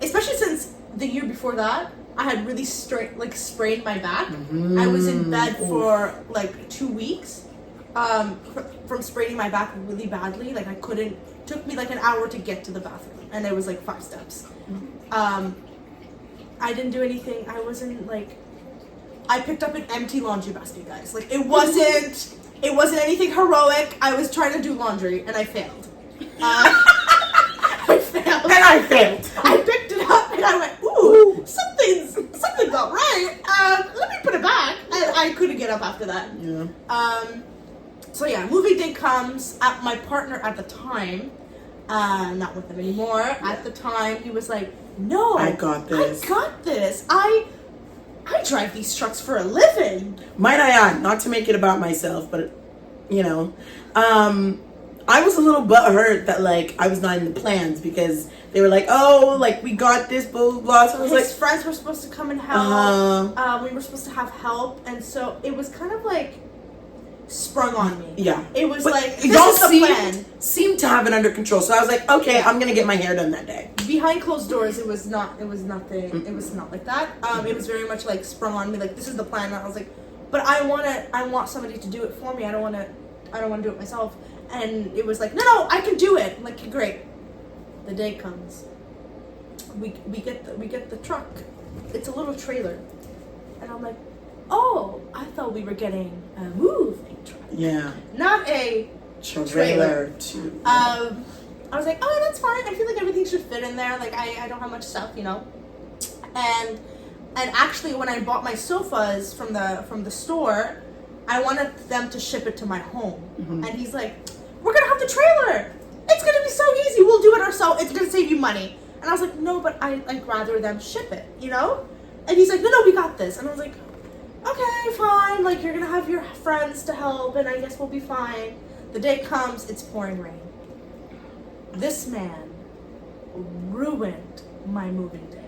Especially since the year before that, I had really sprained my back. I was in bed for like 2 weeks from spraining my back really badly. Like I couldn't. Took me like an hour to get to the bathroom, and it was like 5 steps. I didn't do anything. I wasn't like. I picked up an empty laundry basket, guys. Like it wasn't anything heroic. I was trying to do laundry and I failed. I failed.
And I failed.
I picked it up and I went, ooh, something's not right. Let me put it back. And I couldn't get up after that.
Yeah.
So yeah, movie day comes. My partner at the time, not with him anymore. At the time, he was like, no,
I got this.
I got this. I drive these trucks for a living.
Might I add, not to make it about myself, but you know, I was a little butthurt that like I was not in the plans because they were like, oh, like we got this, blah blah blah. So I was
His
like,
friends were supposed to come and help. We were supposed to have help, and so it was kind of like sprung on me.
yeah.
It was
But
like, this
y'all
is the plan.
seemed to have it under control. So I was like, okay, I'm gonna get my hair done that day.
Behind closed doors, it was nothing. It was not like that. It was very much like sprung on me. Like this is the plan. And I was like, but I want somebody to do it for me. I don't want to do it myself. And it was like, no, I can do it. I'm like, great. The day comes. We get the truck. It's a little trailer, and I'm like, oh, I thought we were getting a moving truck,
Yeah.
not a
Trailer to.
I was like, oh, that's fine. I feel like everything should fit in there. Like I don't have much stuff, you know. And actually, when I bought my sofas from the store, I wanted them to ship it to my home. And he's like, we're gonna have the trailer. It's gonna be so easy. We'll do it ourselves. It's gonna save you money. And I was like, no, but I like rather them ship it, you know? And he's like, no, we got this. And I was like, okay, fine. Like, you're gonna have your friends to help, and I guess we'll be fine. The day comes, it's pouring rain. This man ruined my moving day.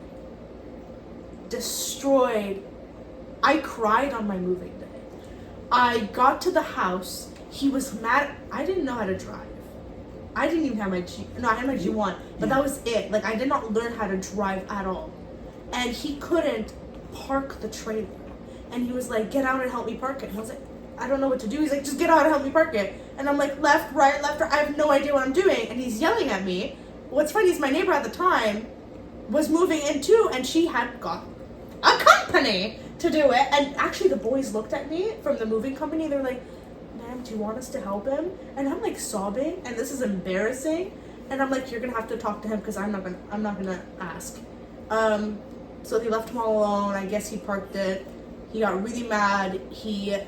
Destroyed. I cried on my moving day. I got to the house. He was mad. I didn't know how to drive. I didn't even have my I had my G1, but that was it. Like, I did not learn how to drive at all. And he couldn't park the trailer. And he was like, get out and help me park it. And I was like, I don't know what to do. He's like, just get out and help me park it. And I'm like, left, right. I have no idea what I'm doing. And he's yelling at me. What's funny is my neighbor at the time was moving in too, and she had got a company to do it. And actually the boys looked at me from the moving company. They're like, ma'am, do you want us to help him? And I'm like sobbing, and this is embarrassing. And I'm like, you're gonna have to talk to him because I'm not gonna ask. So they left him all alone. I guess he parked it. He got really mad. His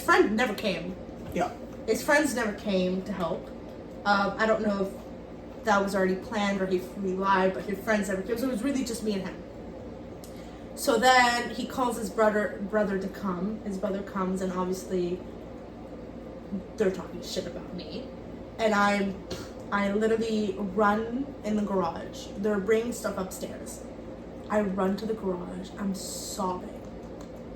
friend never came.
Yeah.
His friends never came to help. I don't know if that was already planned or he lied, but his friends never came. So it was really just me and him. So then he calls his brother to come. His brother comes, and obviously they're talking shit about me. And I literally run in the garage. They're bringing stuff upstairs. I run to the garage. I'm sobbing.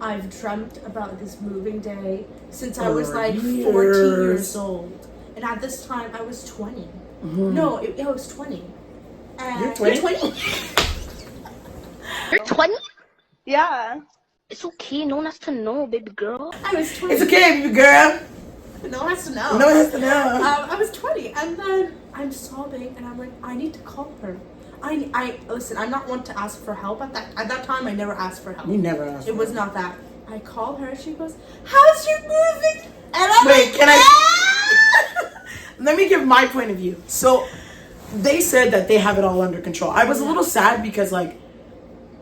I've dreamt about this moving day since I was like 14 years old. And at this time, I was 20. No, I was 20. And
You're 20?
You're 20?
You're 20?
Yeah.
It's okay. No one has to know, baby girl.
I was 20.
It's okay, baby girl.
No one has to know.
No one has to know.
I was 20, and then I'm sobbing, and I'm like, I need to call her. I listen. I'm not one to ask for help at that time. I never asked for help.
You never asked.
It was not that. I call her. She goes, "How's your moving?" And I'm
Wait,
like,
can I? Let me give my point of view. So, they said that they have it all under control. I was a little sad because, like,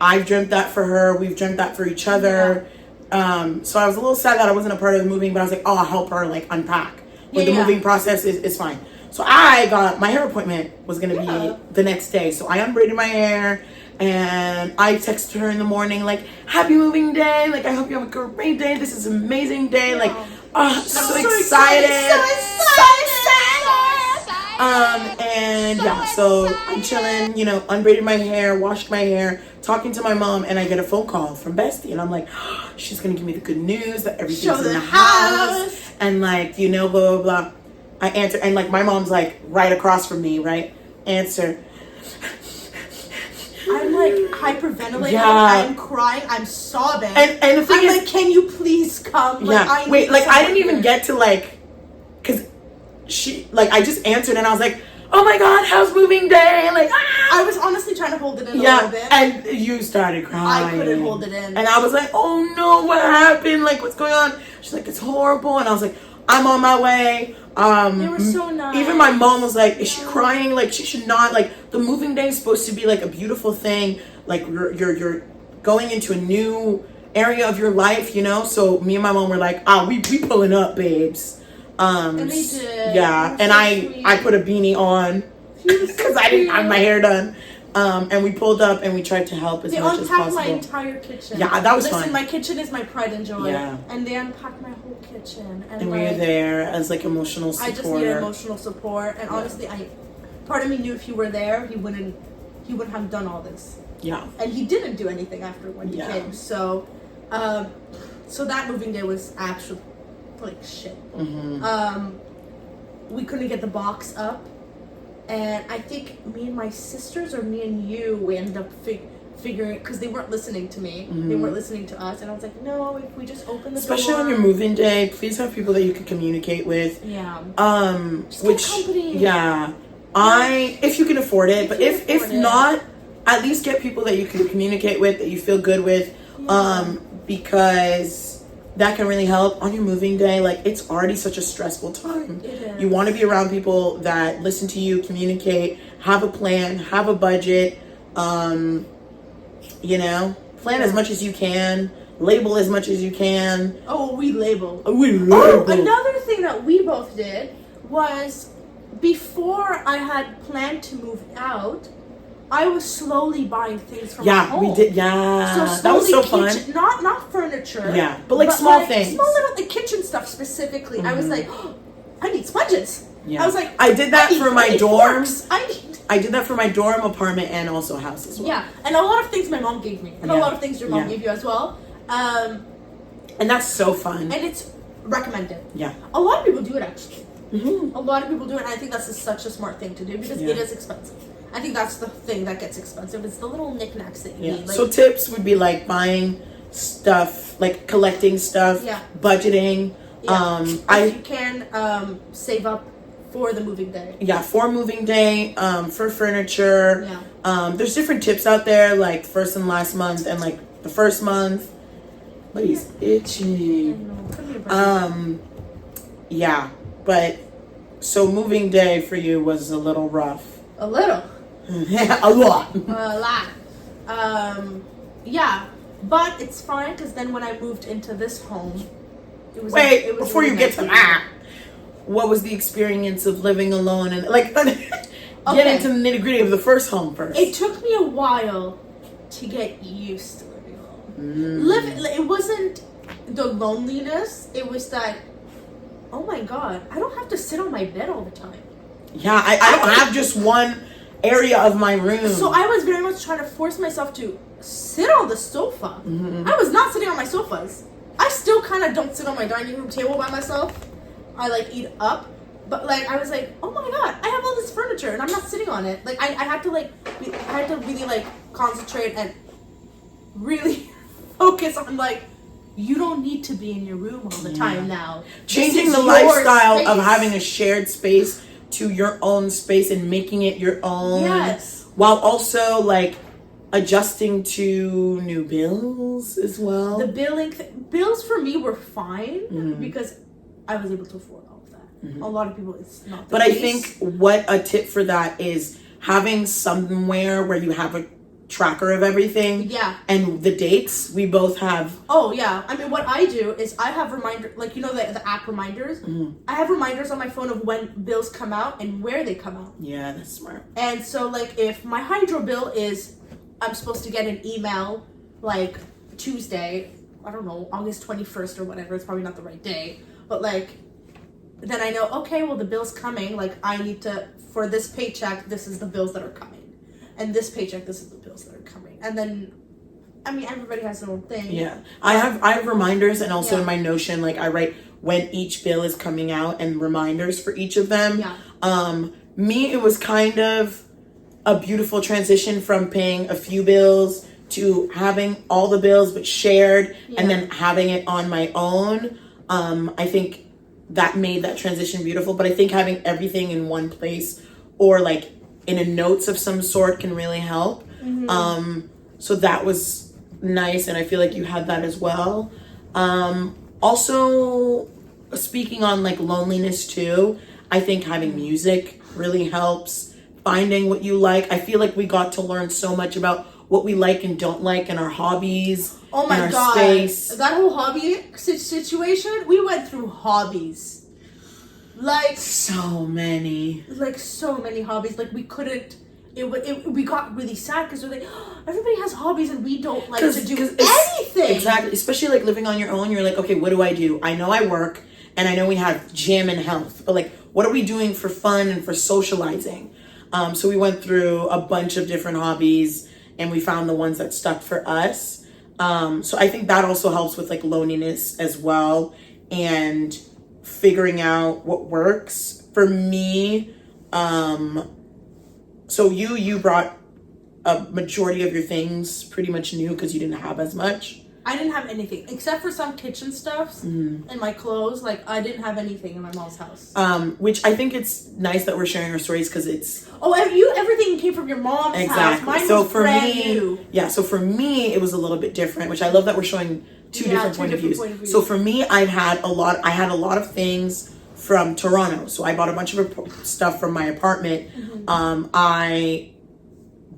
I've dreamt that for her. We've dreamt that for each other. Yeah. So I was a little sad that I wasn't a part of the moving, but I was like, oh, I'll help her like unpack. But the moving process is fine. So I got my hair appointment was gonna be the next day. So I unbraided my hair and I texted her in the morning like, happy moving day. Like, I hope you have a great day. This is an amazing day. Like, oh, so excited. And yeah, so I'm chilling, you know, unbraided my hair, washed my hair, talking to my mom, and I get a phone call from Bestie, and I'm like, oh, she's gonna give me the good news that everything's in the house, and like, you know, blah, blah, blah. I answer, and like, my mom's like right across from me, right? Answer.
I'm like hyperventilating, I'm crying, I'm sobbing.
And the thing is,
like, can you please come? Like,
I didn't even get to like, cause she, like, I just answered and I was like, oh my God, how's moving day? Like,
I was honestly trying to hold it in a little bit.
And you started crying.
I couldn't hold it in.
And I was like, oh no, what happened? Like, what's going on? She's like, it's horrible. And I was like, I'm on my way.
They were so nice.
Even my mom was like, is she crying? Like, she should not. Like, the moving day is supposed to be like a beautiful thing. Like, you're going into a new area of your life, you know? So me and my mom were like, we pulling up, babes.
And they did.
Yeah, and I put a beanie on because I didn't have my hair done. And we pulled up and we tried to help as much as possible. They unpacked my
entire kitchen.
Yeah, that was fun.
Listen, my kitchen is my pride and joy.
Yeah.
And they unpacked my whole kitchen. And
we were there as like emotional support.
I just needed emotional support. And honestly, part of me knew if he were there, he wouldn't have done all this.
Yeah.
And he didn't do anything after when he came. So, so that moving day was actually like shit. We couldn't get the box up, and I think me and my sisters or me and you, we ended up figuring, because they weren't listening to me, they weren't listening to us, and I was like, no, if we just open the
especially
door,
on your moving day, please have people that you can communicate with.
Just
which
company.
If you can afford it, but if not, at least get people that you can communicate with, that you feel good with, because that can really help on your moving day. Like, it's already such a stressful time.
It is.
You want to be around people that listen to you, communicate, have a plan, have a budget, you know, plan as much as you can. label as much as you can.
Oh, we label.
We
Oh,
label.
another thing that we both did was before I had planned to move out, I was slowly buying things from my home.
We did. Yeah,
So
that was so
kitchen,
fun.
Not furniture.
Yeah, but like small things.
Small little kitchen stuff specifically. I was like, oh, I need sponges.
Yeah.
I was like,
I did that for my dorm.
forks.
I did that for my dorm, apartment, and also house as well.
Yeah, and a lot of things my mom gave me, and a
Yeah.
lot of things your mom
Yeah.
gave you as well.
And that's so fun.
And it's recommended.
Yeah.
A lot of people do it actually.
Mm-hmm.
A lot of people do it, and I think that's such a smart thing to do because
Yeah.
it is expensive. I think that's the thing that gets expensive. It's the little knickknacks that you
Yeah.
need. Like,
So tips would be like buying stuff, like collecting stuff,
Yeah.
budgeting.
yeah.
I
you can save up for the moving day.
for moving day, for furniture.
Yeah.
There's different tips out there, like first and last month, and like the first month. But he's itching.
Come here, buddy.
Yeah, but so moving day for you was a little rough.
A little.
Yeah, a lot.
A lot. Yeah, but it's fine because then when I moved into this home, it was
Wait,
it was
before
really
you get to
nice.
that, what was the experience of living alone and like get
Okay.
into the nitty gritty of the first home first?
It took me a while to get used to living alone. It wasn't the loneliness. It was that, oh my god, I don't have to sit on my bed all the time.
Yeah, I don't have just one area of my room.
So I was very much trying to force myself to sit on the sofa. I was not sitting on my sofas. I still kind of don't sit on my dining room table by myself. I like eat up. But like I was like, oh my god, I have all this furniture and I'm not sitting on it. Like I had to really like concentrate and really focus on like, you don't need to be in your room all the time now.
Changing
This
the
is your
lifestyle of
space.
having a shared space to your own space and making it your own.
Yes.
While also like adjusting to new bills as well.
The bills for me were fine because I was able to afford all of that. A lot of people, it's not the
But I
case.
think what a tip for that is having somewhere where you have a tracker of everything.
Yeah.
And the dates, we both have.
Oh yeah, I mean what I do is I have reminder, like you know the app reminders. I have reminders on my phone of when bills come out and where they come out.
Yeah, that's smart.
And so like if my hydro bill is, I'm supposed to get an email like Tuesday, I don't know, August 21st or whatever. It's probably not the right day, but like then I know, okay, well the bill's coming. Like I need to, for this paycheck, this is the bills that are coming, and this paycheck, this is the bills that are coming. And then, I mean, everybody has their own thing.
Yeah, I have reminders, and also
Yeah.
in my Notion, like I write when each bill is coming out and reminders for each of them.
Yeah.
Me, it was kind of a beautiful transition from paying a few bills to having all the bills but shared, and then having it on my own. I think that made that transition beautiful. But I think having everything in one place or like in a notes of some sort can really help. So that was nice, and I feel like you had that as well. Also, speaking on like loneliness too, I think having music really helps. Finding what you like. I feel like we got to learn so much about what we like and don't like and our hobbies.
Oh my
and our
god,
space.
that whole hobby situation, we went through hobbies. Like
So many.
so many hobbies. Like we couldn't. We got really sad because we're like, oh, everybody has hobbies and we don't like to do anything.
Exactly. Especially like living on your own. You're like, okay, what do I do? I know I work and I know we have gym and health, but like, what are we doing for fun and for socializing? So we went through a bunch of different hobbies and we found the ones that stuck for us. So I think that also helps with like loneliness as well and figuring out what works for me. So you brought a majority of your things pretty much new because you didn't have as much.
I didn't have anything except for some kitchen stuffs and my clothes. Like I didn't have anything in my mom's house.
Which I think it's nice that we're sharing our stories because it's
everything came from your mom's house.
exactly.
Mine
So
was
for
brand
me,
new.
yeah. So for me, it was a little bit different, which I love that we're showing two different point of views. So for me, I had a lot of things from Toronto. So I bought a bunch of stuff from my apartment. I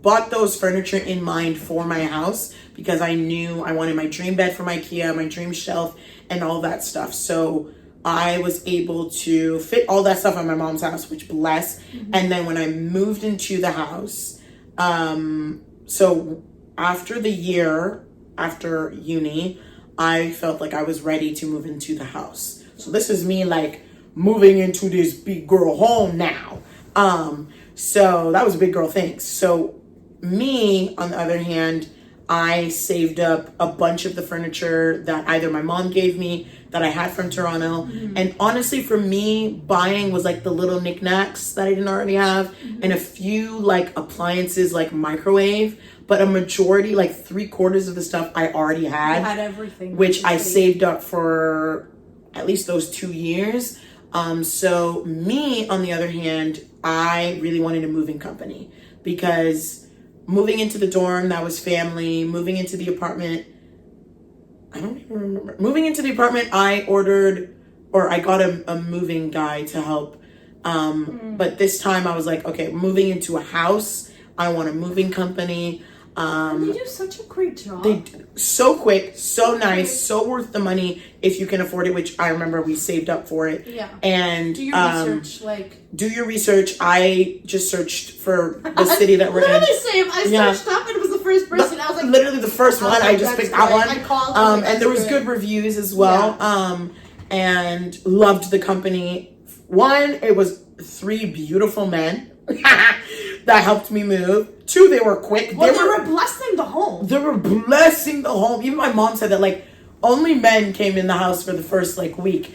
bought those furniture in mind for my house because I knew I wanted my dream bed from IKEA, my dream shelf, and all that stuff. So I was able to fit all that stuff at my mom's house, which bless. And then when I moved into the house, so after the year, after uni, I felt like I was ready to move into the house. So this is me like moving into this big girl home now. So that was a big girl thing. So me, on the other hand, I saved up a bunch of the furniture that either my mom gave me that I had from Toronto. And honestly, for me, buying was like the little knickknacks that I didn't already have and a few like appliances like microwave, but a majority, like 3/4 of the stuff I already had.
You had everything.
Which I saved up for at least those 2 years. So me, on the other hand, I really wanted a moving company because moving into the dorm, that was family. Moving into the apartment, I don't even remember. Moving into the apartment, I got a moving guy to help. But this time I was like, okay, moving into a house, I want a moving company.
They do such a great job.
They so quick, so nice, so worth the money if you can afford it, which I remember we saved up for it.
Yeah.
And
do your research,
do your research. I just searched for the city that we're in.
Literally same. I searched up and it was the first person. I was like,
literally the first one. I just picked that one.
I called.
And there was good reviews as well. And loved the company. One, it was 3 beautiful men that helped me move. 2, they were quick.
Well, they were blessing the home.
They were blessing the home. Even my mom said that like only men came in the house for the first like week.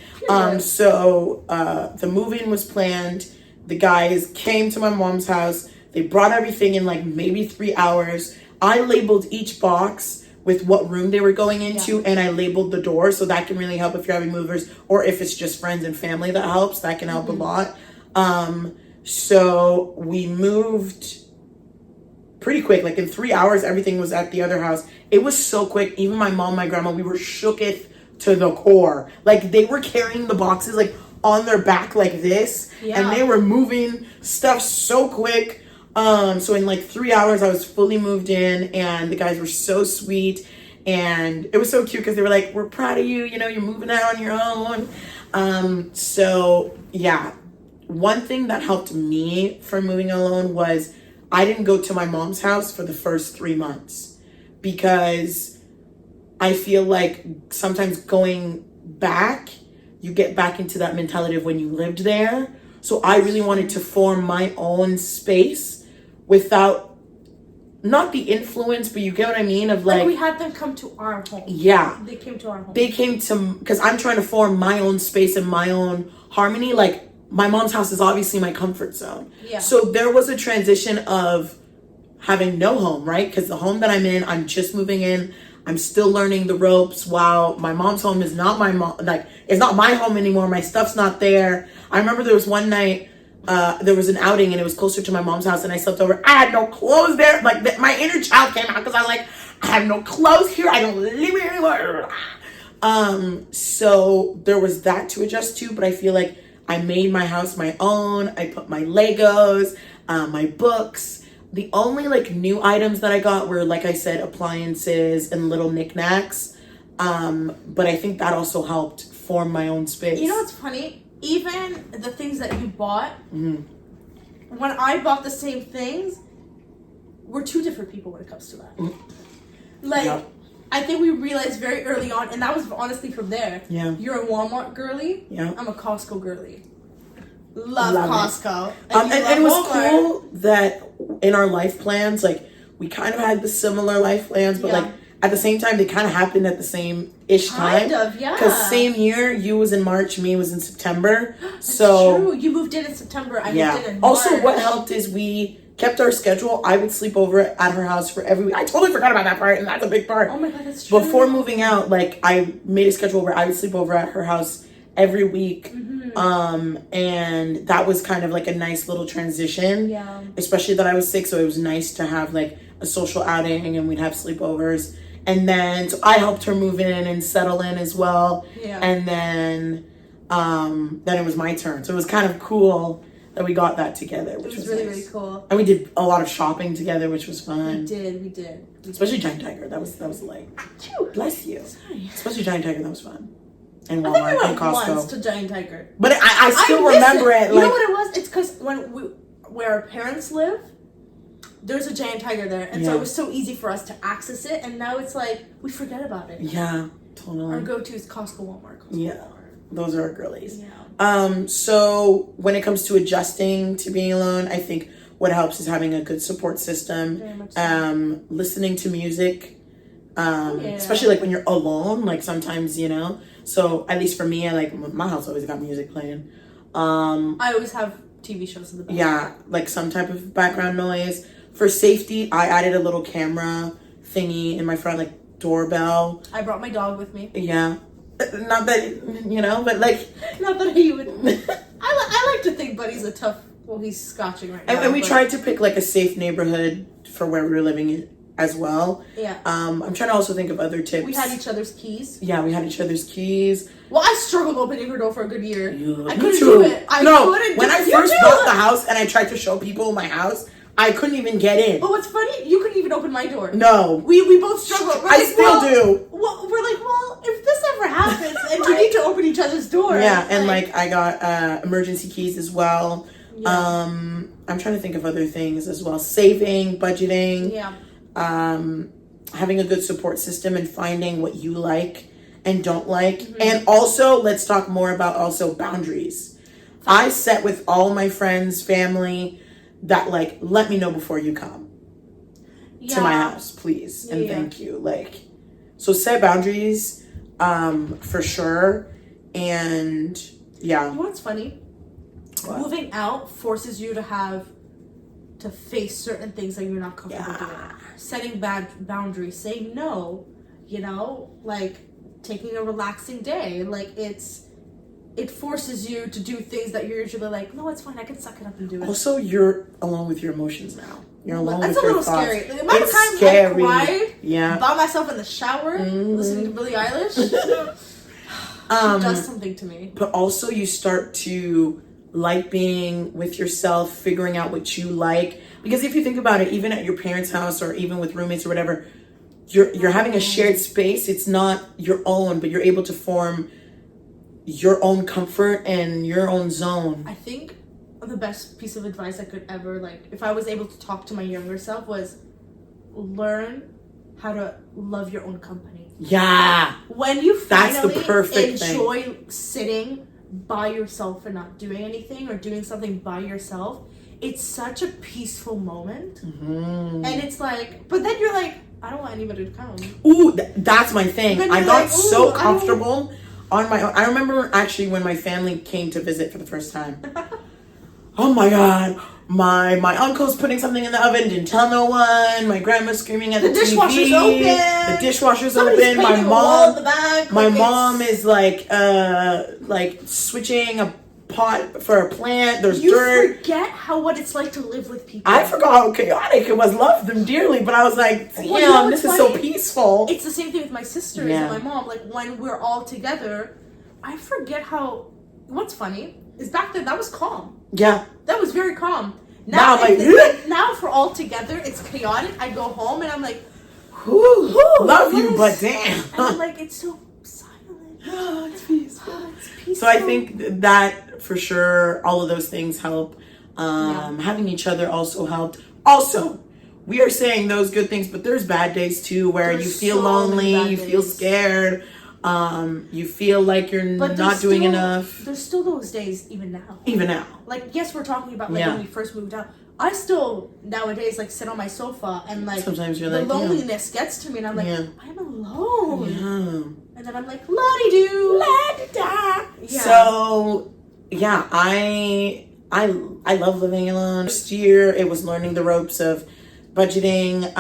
So the move-in was planned. The guys came to my mom's house. They brought everything in like maybe 3 hours. I labeled each box with what room they were going into, and I labeled the door, so that can really help if you're having movers or if it's just friends and family that helps. That can help a lot. So we moved pretty quick. Like in 3 hours, everything was at the other house. It was so quick. Even my mom, my grandma, we were shooketh to the core. Like they were carrying the boxes like on their back like this, and they were moving stuff so quick. So in like 3 hours, I was fully moved in, and the guys were so sweet, and it was so cute because they were like, "We're proud of you. You know, you're moving out on your own." So yeah, one thing that helped me for moving alone was I didn't go to my mom's house for the first 3 months because I feel like sometimes going back, you get back into that mentality of when you lived there. So I really wanted to form my own space without, not the influence, but you get what I mean? Of like
we had them come to our home.
Yeah.
They came to our home.
They came to, because I'm trying to form my own space and my own harmony. Like my mom's house is obviously my comfort zone.
Yeah.
So there was a transition of having no home, right? Because the home that I'm in, I'm just moving in. I'm still learning the ropes while my mom's home is not my mom, like it's not my home anymore. My stuff's not there. I remember there was one night, there was an outing and it was closer to my mom's house and I slept over. I had no clothes there. Like my inner child came out because I was like, I have no clothes here. I don't live here anymore. So there was that to adjust to, but I feel like I made my house my own. I put my Legos, my books. The only like new items that I got were, like I said, appliances and little knickknacks. But I think that also helped form my own space.
You know what's funny? Even the things that you bought, when I bought the same things, we're 2 different people when it comes to that. Like, I think we realized very early on, and that was honestly from there.
Yeah.
You're a Walmart girly.
Yeah.
I'm a Costco girly. Love Costco.
And it was cool that in our life plans, like we kind of had the similar life plans, but like at the same time, they kind of happened at the same-ish time.
Kind of, yeah.
Because same year, you was in March, me was in September.
That's
so
true. You moved in September. I moved in March.
Also, what helped is we kept our schedule. I would sleep over at her house for every week. I totally forgot about that part, and that's a big part.
Oh my God, that's true.
Before moving out, like I made a schedule where I would sleep over at her house every week. And that was kind of like a nice little transition.
Yeah.
Especially that I was sick, so it was nice to have like a social outing and we'd have sleepovers. And then so I helped her move in and settle in as well.
Yeah.
And then it was my turn. So it was kind of cool that we got that together,
It
which
was
was
really,
nice.
really cool.
And we did a lot of shopping together, which was fun.
We did.
Especially Giant Tiger. That was like, bless you.
Sorry.
Especially Giant Tiger, that was fun. And
I think we
Walmart and
went once
Costco.
to Giant Tiger.
But I still
miss
remember it.
You
Like,
know what it was? It's because where our parents live, there's a Giant Tiger there, and so
Yeah.
it was so easy for us to access it. And now it's like we forget about it.
yeah,
Our
totally.
go-to is Costco, Walmart.
Yeah. Those are our girlies.
Yeah.
So when it comes to adjusting to being alone, I think what helps is having a good support system.
Very much so.
Listening to music.
Yeah.
Especially like when you're alone, like sometimes, you know. So at least for me, I like my house always got music playing.
I always have TV shows in the background.
Yeah, like some type of background noise. For safety, I added a little camera thingy in my front, like doorbell.
I brought my dog with me.
Yeah. Not that, you know, but like.
Not that he would. I like to think Buddy's a tough. Well, he's scotching right now.
And we
but-
tried to pick like a safe neighborhood for where we were living as well.
Yeah.
I'm trying to also think of other tips.
We had each other's keys.
Yeah, we had each other's keys.
Well, I struggled opening her door for a good year.
Yeah,
I
me
couldn't
too.
do it.
When I first bought the house and I tried to show people my house, I couldn't even get in.
But what's funny, you couldn't even open my door.
No.
We both struggled. We're
I
like,
still
well,
do.
Well, we're like, well, if this ever happens, and we need to open each other's door.
Yeah, and like I got emergency keys as well.
Yeah.
I'm trying to think of other things as well. Saving, budgeting.
Yeah.
Having a good support system and finding what you like and don't like. And also, let's talk more about also boundaries. I set with all my friends, family, that like, let me know before you come to my house, please. And thank you. Like, so set boundaries, for sure. And yeah.
You know what's funny?
What?
Moving out forces you to face certain things that you're not comfortable doing. Setting bad boundaries, saying no, you know, like taking a relaxing day. Like it forces you to do things that you're usually like, no, it's fine, I can suck it up and do it.
Also, you're alone with your emotions now. You're alone
That's
with
a
your
little
thoughts.
scary. The amount of
It's
times
scary.
I cried
Yeah.
by myself in the shower, listening to Billie Eilish, she does something to me.
But also you start to like being with yourself, figuring out what you like. Because if you think about it, even at your parents' house or even with roommates or whatever, you're having a shared space. It's not your own, but you're able to form your own comfort and your own zone.
I think the best piece of advice I could ever, like, if I was able to talk to my younger self, was learn how to love your own company.
Yeah.
When you
That's the
finally
perfect thing.
enjoy sitting by yourself and not doing anything or doing something by yourself, it's such a peaceful moment. And it's like, but then you're like, I don't want anybody to come.
Ooh, that's my thing.
Then
I
you're
got
like, ooh,
so
I don't-
comfortable on my own. I remember actually when my family came to visit for the first time. Oh my god. My uncle's putting something in the oven, didn't tell no one. My grandma's screaming at the TV.
dishwasher's open.
The dishwasher's
Somebody's
open. My
painting a wall in the
mom
back.
my
Like,
mom is like switching a pot for a plant. There's
you
dirt.
forget what it's like to live with people.
I forgot how chaotic it was. Loved them dearly, but I was like, damn,
Well, you know
this
what's
is so
funny?
peaceful.
It's the same thing with my sisters
Yeah.
and my mom. Like, when we're all together, I forget how. What's funny is back then that was calm.
Yeah.
That was very calm.
Now, like,
now if we're all together, it's chaotic. I go home and I'm like,
Whew, love you,
yes.
but damn.
and I'm like, it's so silent.
It's peaceful.
It's peaceful.
So I think that for sure, all of those things help. Having each other also helped. Also, we are saying those good things, but there's bad days too where
There's
you feel
so
lonely,
many
you
bad
feel
days.
scared, you feel like you're
But
not
there's
doing
still-
enough.
There's still those days even now.
Even now.
Like, yes, we're talking about like
Yeah.
when we first moved out. I still nowadays like sit on my sofa and like
Sometimes you're
the
like, yeah.
loneliness gets to me and I'm like,
Yeah.
I'm alone.
Yeah.
And then I'm like, la-di-doo.
La-di-da.
Yeah.
So, yeah, I love living alone. First year, it was learning the ropes of budgeting.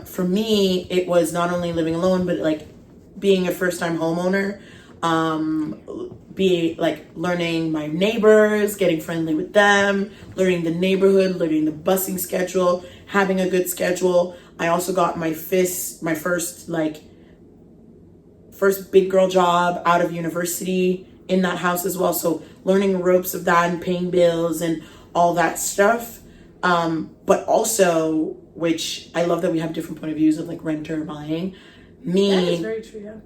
For me, it was not only living alone, but like being a first-time homeowner. Be like learning my neighbors, getting friendly with them, learning the neighborhood, learning the busing schedule, having a good schedule. I also got my first big girl job out of university in that house as well. So learning the ropes of that and paying bills and all that stuff. But also, which I love that we have different point of views of like renter buying.
That is very true, yeah.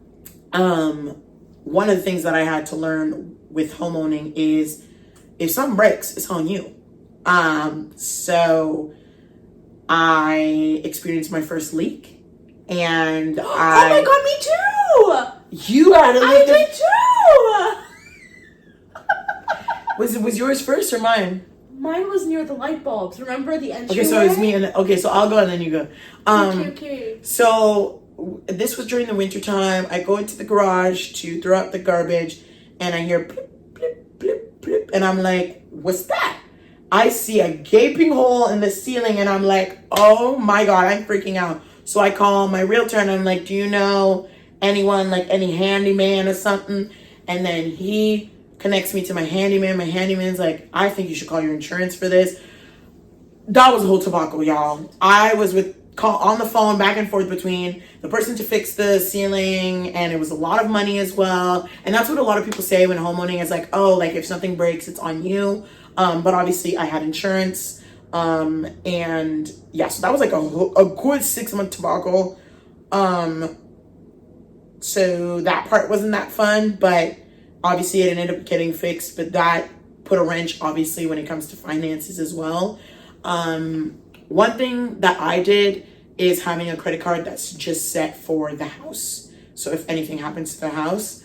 One of the things that I had to learn with homeowning is if something breaks, it's on you. So I experienced my first leak, and
Oh my god, me too!
You had a leak.
I did too!
Was yours first or mine?
Mine was near the light bulbs. Remember the entryway?
Okay, so it's me and okay, so I'll go and then you go.
Okay.
So this was during the winter time. I go into the garage to throw out the garbage, and I hear plip, plip, plip, plip, and I'm like, "What's that?" I see a gaping hole in the ceiling, and I'm like, "Oh my god!" I'm freaking out. So I call my realtor, and I'm like, "Do you know anyone, like any handyman or something?" And then he connects me to my handyman. My handyman's like, "I think you should call your insurance for this." That was a whole debacle, y'all. I was on the phone back and forth between the person to fix the ceiling, and it was a lot of money as well. And that's what a lot of people say when homeowning is like, oh, like if something breaks, it's on you. But obviously I had insurance. And yeah, so that was like a good 6 month debacle. So that part wasn't that fun, but obviously it ended up getting fixed. But that put a wrench, obviously, when it comes to finances as well. One thing that I did is having a credit card that's just set for the house. So if anything happens to the house,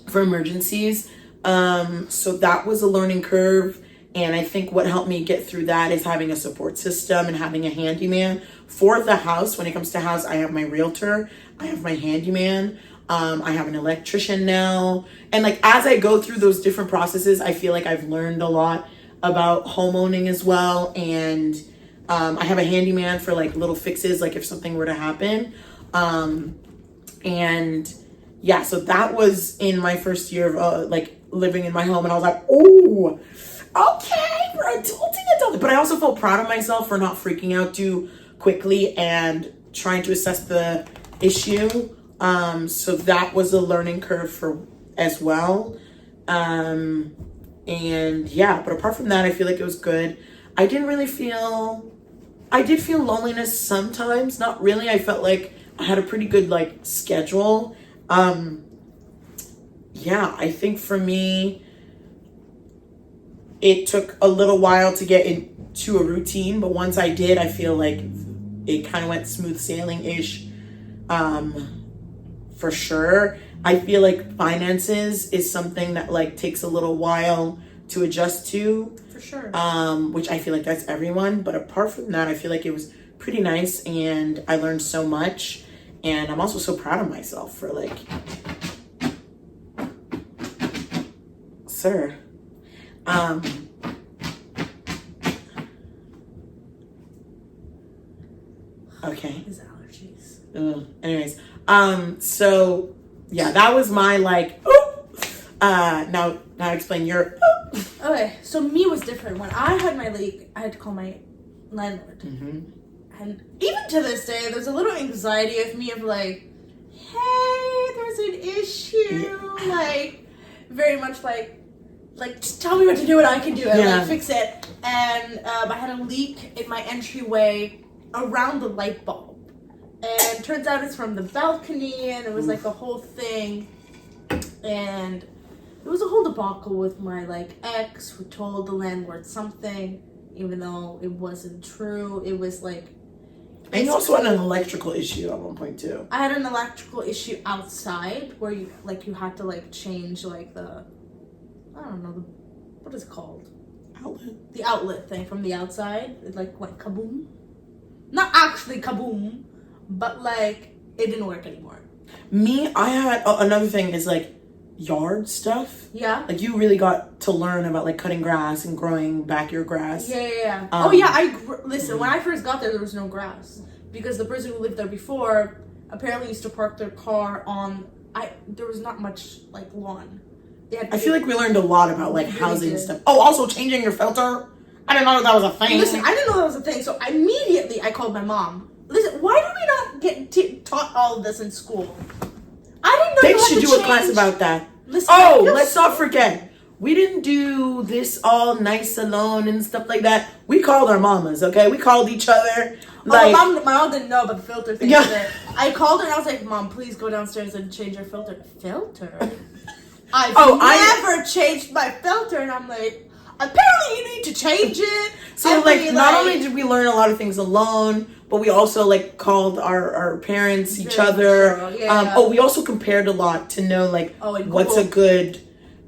for emergencies. So that was a learning curve. And I think what helped me get through that is having a support system and having a handyman for the house. When it comes to house, I have my realtor, I have my handyman, I have an electrician now. And like, as I go through those different processes, I feel like I've learned a lot about homeowning as well. And I have a handyman for like little fixes, like if something were to happen. And yeah, so that was in my first year of like living in my home, and I was like, oh, okay, we're adulting. But I also felt proud of myself for not freaking out too quickly and trying to assess the issue. So that was a learning curve for as well. And yeah, but apart from that, I feel like it was good. I did feel loneliness sometimes, not really. I felt like I had a pretty good like schedule. Yeah, I think for me, it took a little while to get into a routine, but once I did, I feel like it kind of went smooth sailing-ish, for sure. I feel like finances is something that like takes a little while to adjust to.
For sure.
Which I feel like that's everyone. But apart from that, I feel like it was pretty nice, and I learned so much. And I'm also so proud of myself for like, sir. Okay.
His allergies.
Anyways, so yeah, that was my like. Now explain your.
Okay, so me was different. When I had my leak, I had to call my landlord.
Mm-hmm.
And even to this day, there's a little anxiety of me of like, hey, there's an issue.
Yeah.
Like, very much like just tell me what to do and I can do it.
Yeah.
Like, fix it. And I had a leak in my entryway around the light bulb. And turns out it's from the balcony, and it was like a whole thing. And it was a whole debacle with my like ex, who told the landlord something, even though it wasn't true. It was like.
And you also had an electrical issue at one point too.
I had an electrical issue outside where you had to like change like the, I don't know, what is it called?
Outlet.
The outlet thing from the outside. It like went kaboom. Not actually kaboom, but like it didn't work anymore.
Me, I had another thing is like yard stuff.
Yeah.
Like you really got to learn about like cutting grass and growing back your grass.
Yeah. Oh yeah, listen, when I first got there was no grass. Because the person who lived there before apparently used to park their car on, there was not much like lawn.
I feel like we learned a lot about like housing stuff. Oh, also changing your filter. I didn't know that was a thing.
Listen, I didn't know that was a thing, so immediately I called my mom. Listen, why do we not get taught all of this in school? I didn't know
They
you had
should
to
do a
change.
class about that.
Listen,
Oh, let's not forget. we didn't do this all nice alone and stuff like that. We called our mamas, okay? We called each other.
My mom didn't know about the filter thing.
Yeah.
I called her and I was like, Mom, please go downstairs and change your filter. Filter? I've never changed my filter. And I'm like, apparently you need to change it.
So not only did we learn a lot of things alone, but we also like called our parents, each other.
Yeah.
We also compared a lot to know like what's a good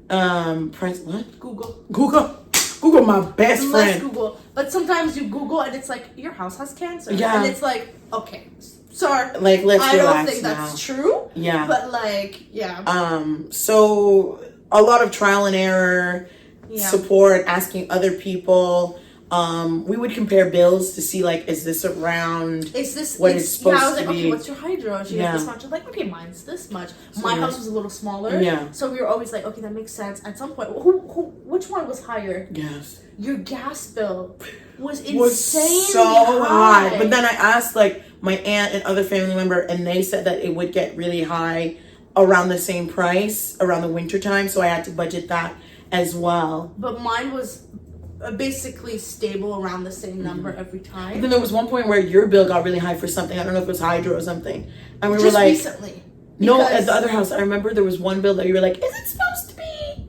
price. What? Google my best friend.
Let's Google. But sometimes you Google and it's like, your house has cancer.
Yeah.
And it's like, okay, sorry.
Like, let's
I
relax
don't think
now.
that's true.
Yeah.
But like, yeah.
So a lot of trial and error, support, asking other people. We would compare bills to see like, is this around?
Is this
what it's supposed
I was like,
to be?
okay, what's your hydro? She has this much. I'm like, okay, mine's this much. My house was a little smaller.
Yeah.
So we were always like, okay, that makes sense. At some point, which one was higher?
Yes.
Your gas bill was insanely
so
high.
But then I asked like my aunt and other family member, and they said that it would get really high around the same price around the winter time. So I had to budget that as well.
But mine was basically stable around the same number every time.
And then there was one point where your bill got really high for something. I don't know if it was hydro or something. And we
Just
were like,
recently.
no, at the other house, I remember there was one bill that you were like, is it supposed to be?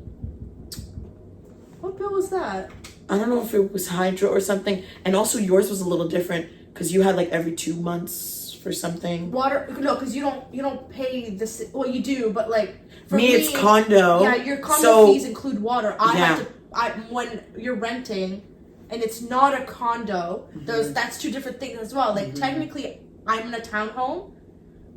What bill was that?
I don't know if it was hydro or something. And also yours was a little different because you had like every 2 months for something.
Water? No, because you don't pay this. Well, you do, but like for
me, it's condo.
Yeah, your condo fees include water. When you're renting, and it's not a condo. That's two different things as well. Like technically, I'm in a townhome,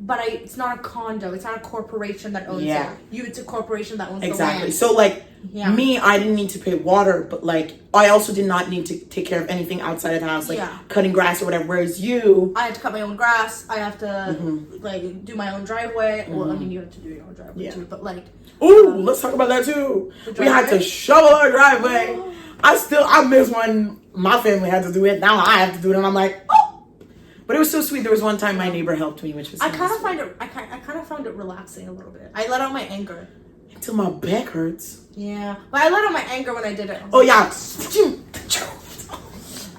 but it's not a condo. It's not a corporation that owns it. It's a corporation that owns the land.
So like me, I didn't need to pay water, but like I also did not need to take care of anything outside of the house, like cutting grass or whatever. Whereas you,
I have to cut my own grass. I have to like do my own driveway. Well, I mean, you have to do your own driveway too, but like.
Let's talk about that too. We had to shovel our driveway. I miss when my family had to do it. Now I have to do it, and I'm like, oh. But it was so sweet. There was one time my neighbor helped me, which was
I kind of found it relaxing a little bit. I let out my anger
until my back hurts.
Yeah, but I let out my anger when I did it.
Oh yeah.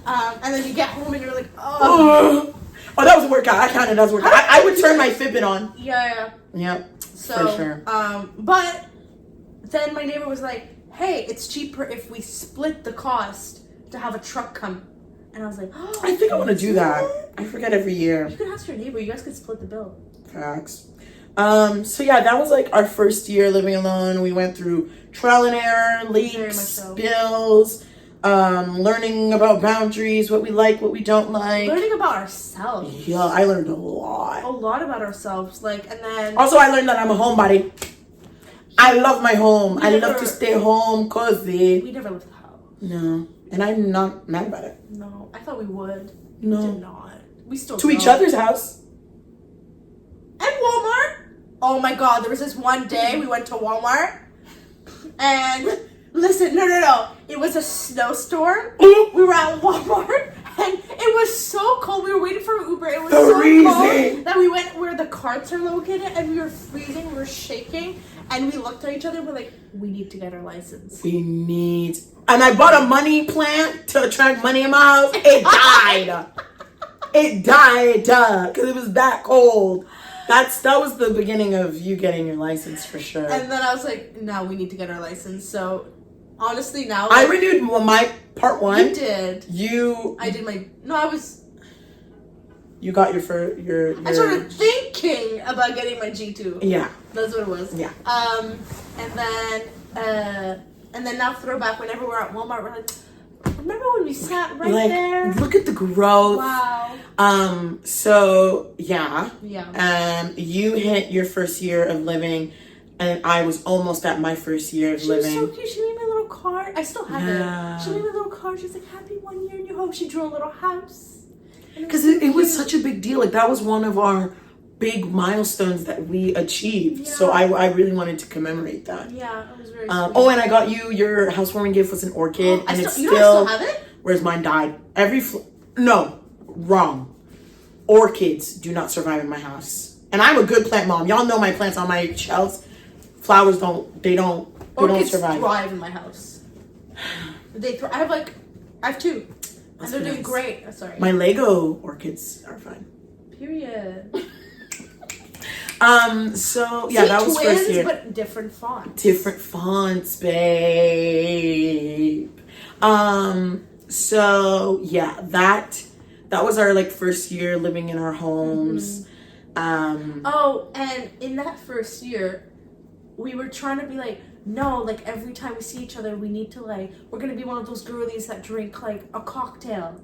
And then you get home and you're like, oh.
Oh, that was a workout. I counted as a workout. I would turn my Fitbit on.
Yeah.
Yep.
So,
for sure.
But then my neighbor was like, hey, it's cheaper if we split the cost to have a truck come. And I was like, oh,
I think I want to do that. I forget every year.
You could ask your neighbor. You guys could split the bill.
Facts. So yeah, that was like our first year living alone. We went through trial and error, leaks, bills, learning about boundaries, what we like, what we don't like.
Learning about ourselves.
Yeah, I learned a lot.
A lot about ourselves. Like, and then...
Also, I learned that I'm a homebody. I love my home. I love to stay home, cozy.
We never left the house.
No. And I'm not mad about it.
No. I thought we would.
No.
We did not. We still
to each other's house.
And Walmart. Oh my god, there was this one day we went to Walmart. And... Listen, no. It was a snowstorm. We were at Walmart, and it was so cold. We were waiting for Uber. It was so cold that we went where the carts are located, and we were freezing. We were shaking, and we looked at each other. We're like, we need to get our license.
And I bought a money plant to attract money in my house. It died. It died because it was that cold. That was the beginning of you getting your license for sure.
And then I was like, no, we need to get our license. So honestly, now
I renewed my part 1.
You did.
I
did my. No, I was.
You got your.
I started thinking about getting my G2.
Yeah.
That's what it was.
Yeah.
And then now throwback. Whenever we're at Walmart, we're like, remember when we sat right there?
Look at the growth.
Wow.
So yeah.
Yeah.
You hit your first year of living, and I was almost at my first year of living.
She was so cute. She made me a little card. I still have it. She made me a little card. She was like, "Happy 1 year in your home." She drew a little house.
Because it was such a big deal. Like that was one of our big milestones that we achieved. Yeah. So I really wanted to commemorate that.
Yeah, it was very sweet.
And I got your housewarming gift was an orchid, and it's still.
I still have it.
Whereas mine died. No, wrong. Orchids do not survive in my house, and I'm a good plant mom. Y'all know my plants on my shelves. Flowers don't
Orchids
survive.
thrive in my house. I have two.
That's
And they're doing
nice.
great. Oh, sorry.
My Lego orchids are fine.
Period.
So yeah, that was
twins,
first year.
but different fonts.
Different fonts, babe. So yeah, that was our like first year living in our homes.
Oh, and in that first year, we were trying to be like, no, like every time we see each other, we need to like, we're gonna be one of those girlies that drink like a cocktail.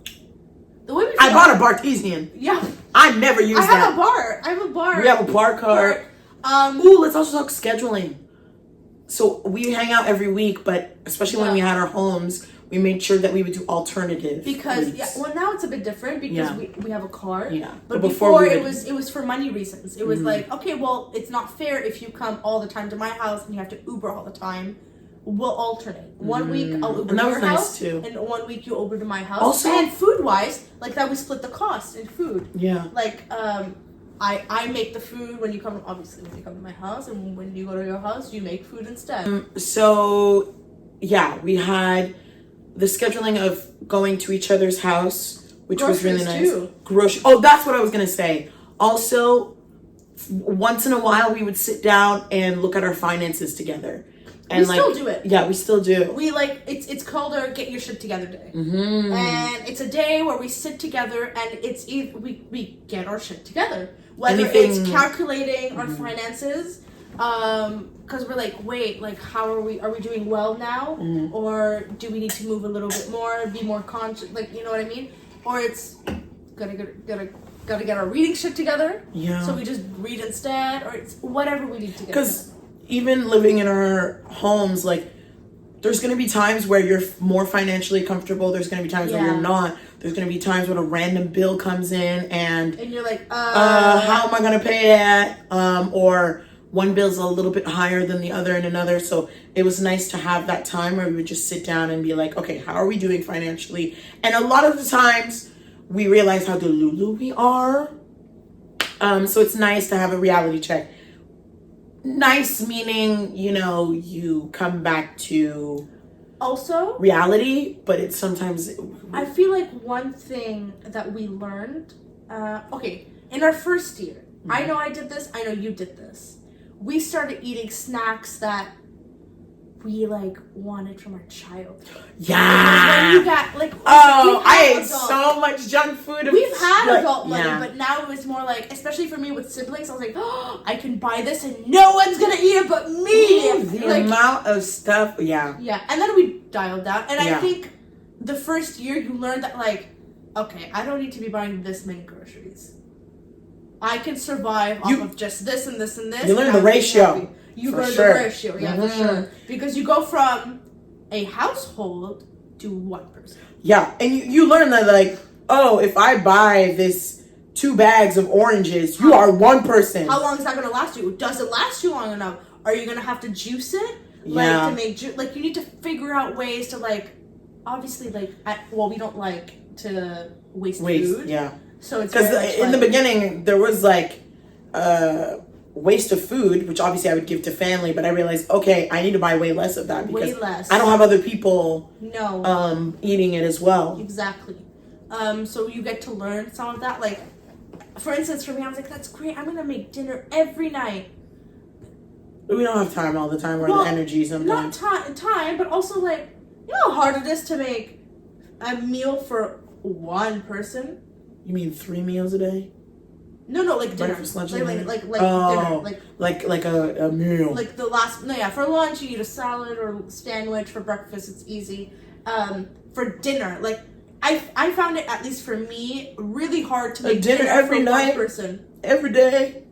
The way we
I bought a Bartesian.
Yeah.
I never used
I have
that.
a bar. I have a bar.
We have a bar cart. Ooh, let's also talk scheduling. So we hang out every week, but especially when we had our homes, we made sure that we would do alternative
because
weeks.
well now it's a bit different because we have a car.
Yeah.
But
before
it was for money reasons. It was like, okay, well, it's not fair if you come all the time to my house and you have to Uber all the time. We'll alternate. 1 week I'll Uber
And that
to
was
your
nice
house,
too.
and 1 week you Uber to my house.
Also-
and food wise, like that we split the cost in food.
Yeah.
Like I make the food when you come to my house, and when you go to your house, you make food instead.
So yeah, we had the scheduling of going to each other's house, which was really nice.
Too.
Oh, that's what I was gonna say. Also, once in a while, we would sit down and look at our finances together. And
We still do it.
Yeah, we still do.
We like it's called our Get Your Shit Together Day, and it's a day where we sit together and we get our shit together. Whether it's calculating our finances, because we're like, wait, like how are we doing well now, or do we need to move a little bit more, be more conscious, like you know what I mean, or it's gotta get our reading shit together.
Yeah.
So we just read instead, or it's whatever we need to get.
Because even living in our homes, like, there's going to be times where you're more financially comfortable. There's going to be times where you're not. There's going to be times when a random bill comes in and
you're like,
how am I going to pay that? Or one bill's a little bit higher than the other and another. So it was nice to have that time where we would just sit down and be like, okay, how are we doing financially? And a lot of the times we realize how delulu we are. So it's nice to have a reality check. Nice meaning, you know, you come back to
also
reality, but it's sometimes
I feel like one thing that we learned, in our first year, I know I did this, I know you did this. We started eating snacks that we like wanted from our childhood.
Yeah.
When you got like
I ate so much junk food.
We've had
like,
adult money, but now it was more like, especially for me with siblings, I was like, oh, I can buy this and no one's gonna eat it but me.
The
like,
amount of stuff, yeah.
and then we dialed down, and I think the first year you learned that like, okay, I don't need to be buying this many groceries. I can survive off of just this and this and this.
You learn the ratio.
You learn the ratio, for sure. Because you go from a household to one person.
Yeah, and you learn that like, oh, if I buy this 2 bags of oranges, you are one person.
How long is that going to last you? Does it last you long enough? Are you going to have to juice it? Like to make like you need to figure out ways to like, obviously like, we don't like to waste food.
Yeah.
So it's
because in the beginning there was like waste of food, which obviously I would give to family, but I realized, okay, I need to buy way less of that because I don't have other people eating it as well.
Exactly. So you get to learn some of that. Like, for instance, for me, I was like, that's great. I'm gonna make dinner every night.
We don't have time all the time or the energy sometimes.
Not time, but also like, you know how hard it is to make a meal for one person.
You mean 3 meals a day?
No, like dinner.
Breakfast, lunch,
like
dinner. Like a meal.
Like for lunch you eat a salad or sandwich. For breakfast it's easy. For dinner, like I found it, at least for me, really hard to make dinner every night, one person.
Every day.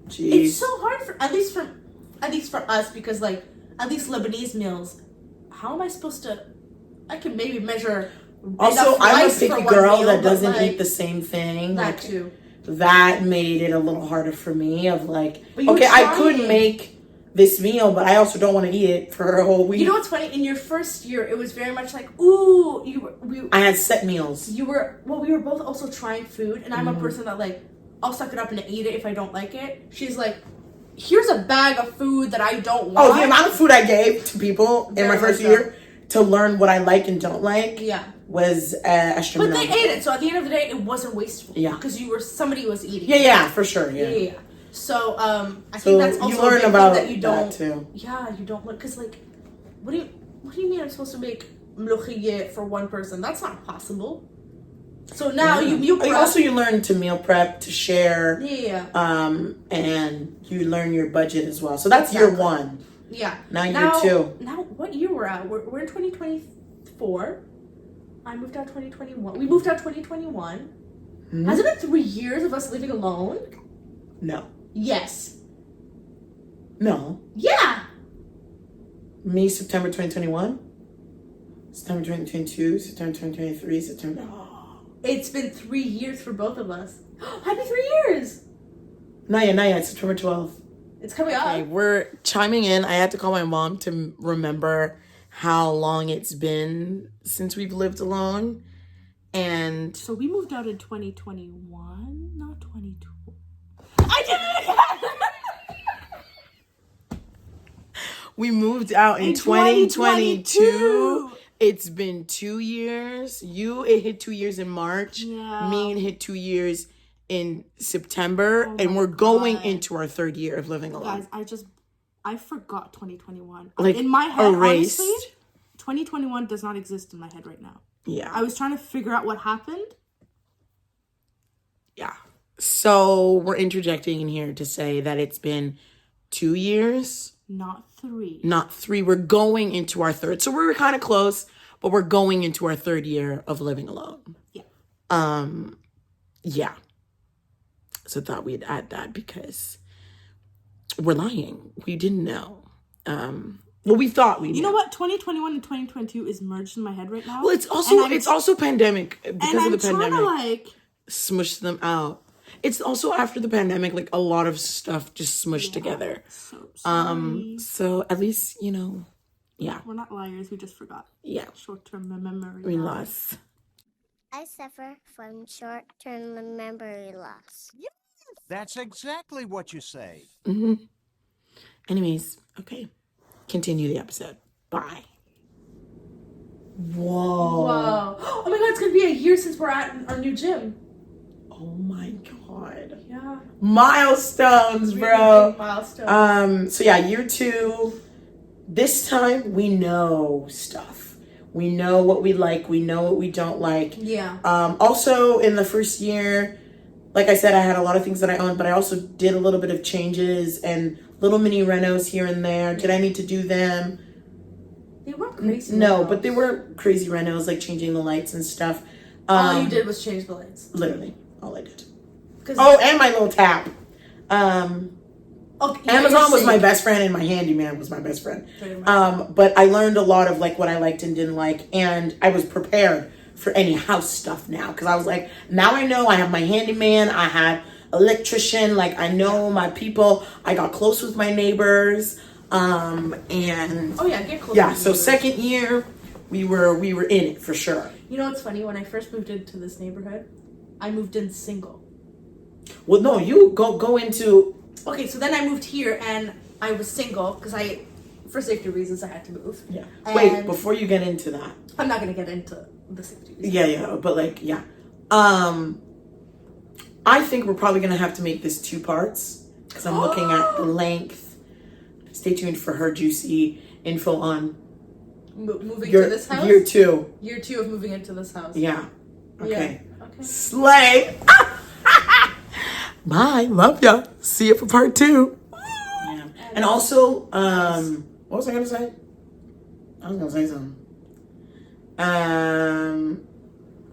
Jeez.
It's so hard for at least for us, because like at least Lebanese meals, how am I supposed to? I can maybe measure.
Also, I'm a picky girl that doesn't
like,
eat the same thing.
That
like,
too.
That made it a little harder for me. Of like, okay, I could make this meal, but I also don't want to eat it for a whole week.
You know what's funny? In your first year, it was very much like, ooh,
I had set meals.
We were both also trying food, and I'm a person that like, I'll suck it up and eat it if I don't like it. She's like, here's a bag of food that I don't want.
Oh, the amount of food I gave to people in my first year to learn what I like and don't like was astronomical.
But they ate it, so at the end of the day, it wasn't wasteful.
Yeah.
Because somebody was eating.
Yeah, for sure. Yeah.
So I think that's also
you learn
a big
about
thing that you don't.
that too.
Yeah, you don't learn because like, what do you mean I'm supposed to make mlokhie for one person? That's not possible. So now you meal prep.
Also, you learn to meal prep, to share.
Yeah.
And you learn your budget as well. So that's year one.
Yeah.
Now year two.
Now what year we're at? We're in 2024. I moved out 2021. We moved out 2021. Mm-hmm. Has it been 3 years of us living alone?
No.
Yes.
No.
Yeah.
Me, September 2021. September 2022. September 2023. September.
It's been 3 years for both of us. Happy 3 years.
Not yet. It's September 12th.
It's coming up.
Okay, we're chiming in. I had to call my mom to remember how long it's been since we've lived alone. And
so we moved out in 2021, not 22. I did it again!
We moved out in 2022. It's been 2 years. It hit 2 years in March.
Yeah.
Me, it hit 2 years in September. And we're going into our third year of living alone.
Guys, I forgot 2021.
Like,
in my head,
erased.
honestly, 2021 does not exist in my head right now.
Yeah.
I was trying to figure out what happened.
Yeah. So we're interjecting in here to say that it's been 2 years.
Not 3.
Not 3. We're going into our third. So we're kind of close, but we're going into our third year of living alone.
Yeah.
Yeah. So thought we'd add that because we're lying. We didn't know. Well, we thought we knew.
You know what? 2021 and 2022 is merged in my head right now.
Well, it's also pandemic because of the pandemic.
And I'm trying to
smush them out. It's also after the pandemic, like a lot of stuff just smushed together.
So sorry.
So at least, yeah.
We're not liars, we just forgot.
Yeah.
Short-term memory
We
loss.
lost.
I suffer from short-term memory loss.
Yes, that's exactly what you say.
Mm-hmm. Anyways, okay. Continue the episode. Bye. Whoa.
Oh my god, it's gonna be a year since we're at our new gym.
Oh my god.
Yeah.
Milestones,
Really
bro.
big milestones.
So yeah, year 2. This time we know stuff. We know what we like. We know what we don't like.
Yeah.
Also in the first year, like I said, I had a lot of things that I owned, but I also did a little bit of changes and little mini renos here and there. Did I need to do them?
They weren't crazy.
No,
renos.
but they were crazy renos, like changing the lights and stuff.
All you did was change the lights.
Literally, all I did.
Oh,
and my little tap.
Okay,
Amazon was my best friend and my handyman was my best friend. But I learned a lot of like what I liked and didn't like, and I was prepared for any house stuff now because I was like, now I know I have my handyman, I had electrician, like I know my people, I got close with my neighbors, and
get close.
Yeah, so second year we were in it for sure.
You know what's funny? When I first moved into this neighborhood, I moved in single.
Well, no, you go into.
Okay, so then I moved here and I was single because for safety reasons, I had to move.
Yeah.
And
wait, before you get into that.
I'm not gonna get into the safety reasons.
Yeah, but like, yeah. I think we're probably gonna have to make this 2 parts because I'm looking at the length. Stay tuned for her juicy info on
moving to this house.
Year 2.
Year 2 of moving into this house.
Yeah. Okay.
Yeah. Okay.
Slay. Bye. Love ya. See you for part 2. Yeah. And also, what was I gonna say? I was gonna say something.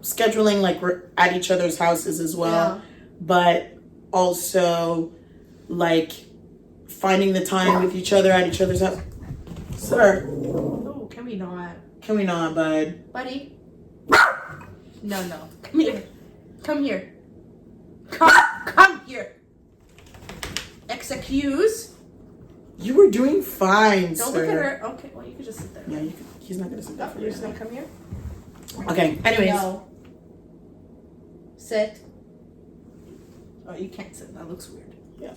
Scheduling, like we're at each other's houses as well, but also like finding the time with each other at each other's house. Sir.
Oh, can we not?
Can we not, bud?
Buddy. No. Come here. Come here. Come here. Excuse.
You were doing fine,
Don't
sir.
look at her. Okay, well, you could just sit there.
Yeah, he's not gonna sit there for
You're
you.
just gonna come here?
Okay, anyways.
No. Sit. Oh, you can't sit. That looks weird.
Yeah.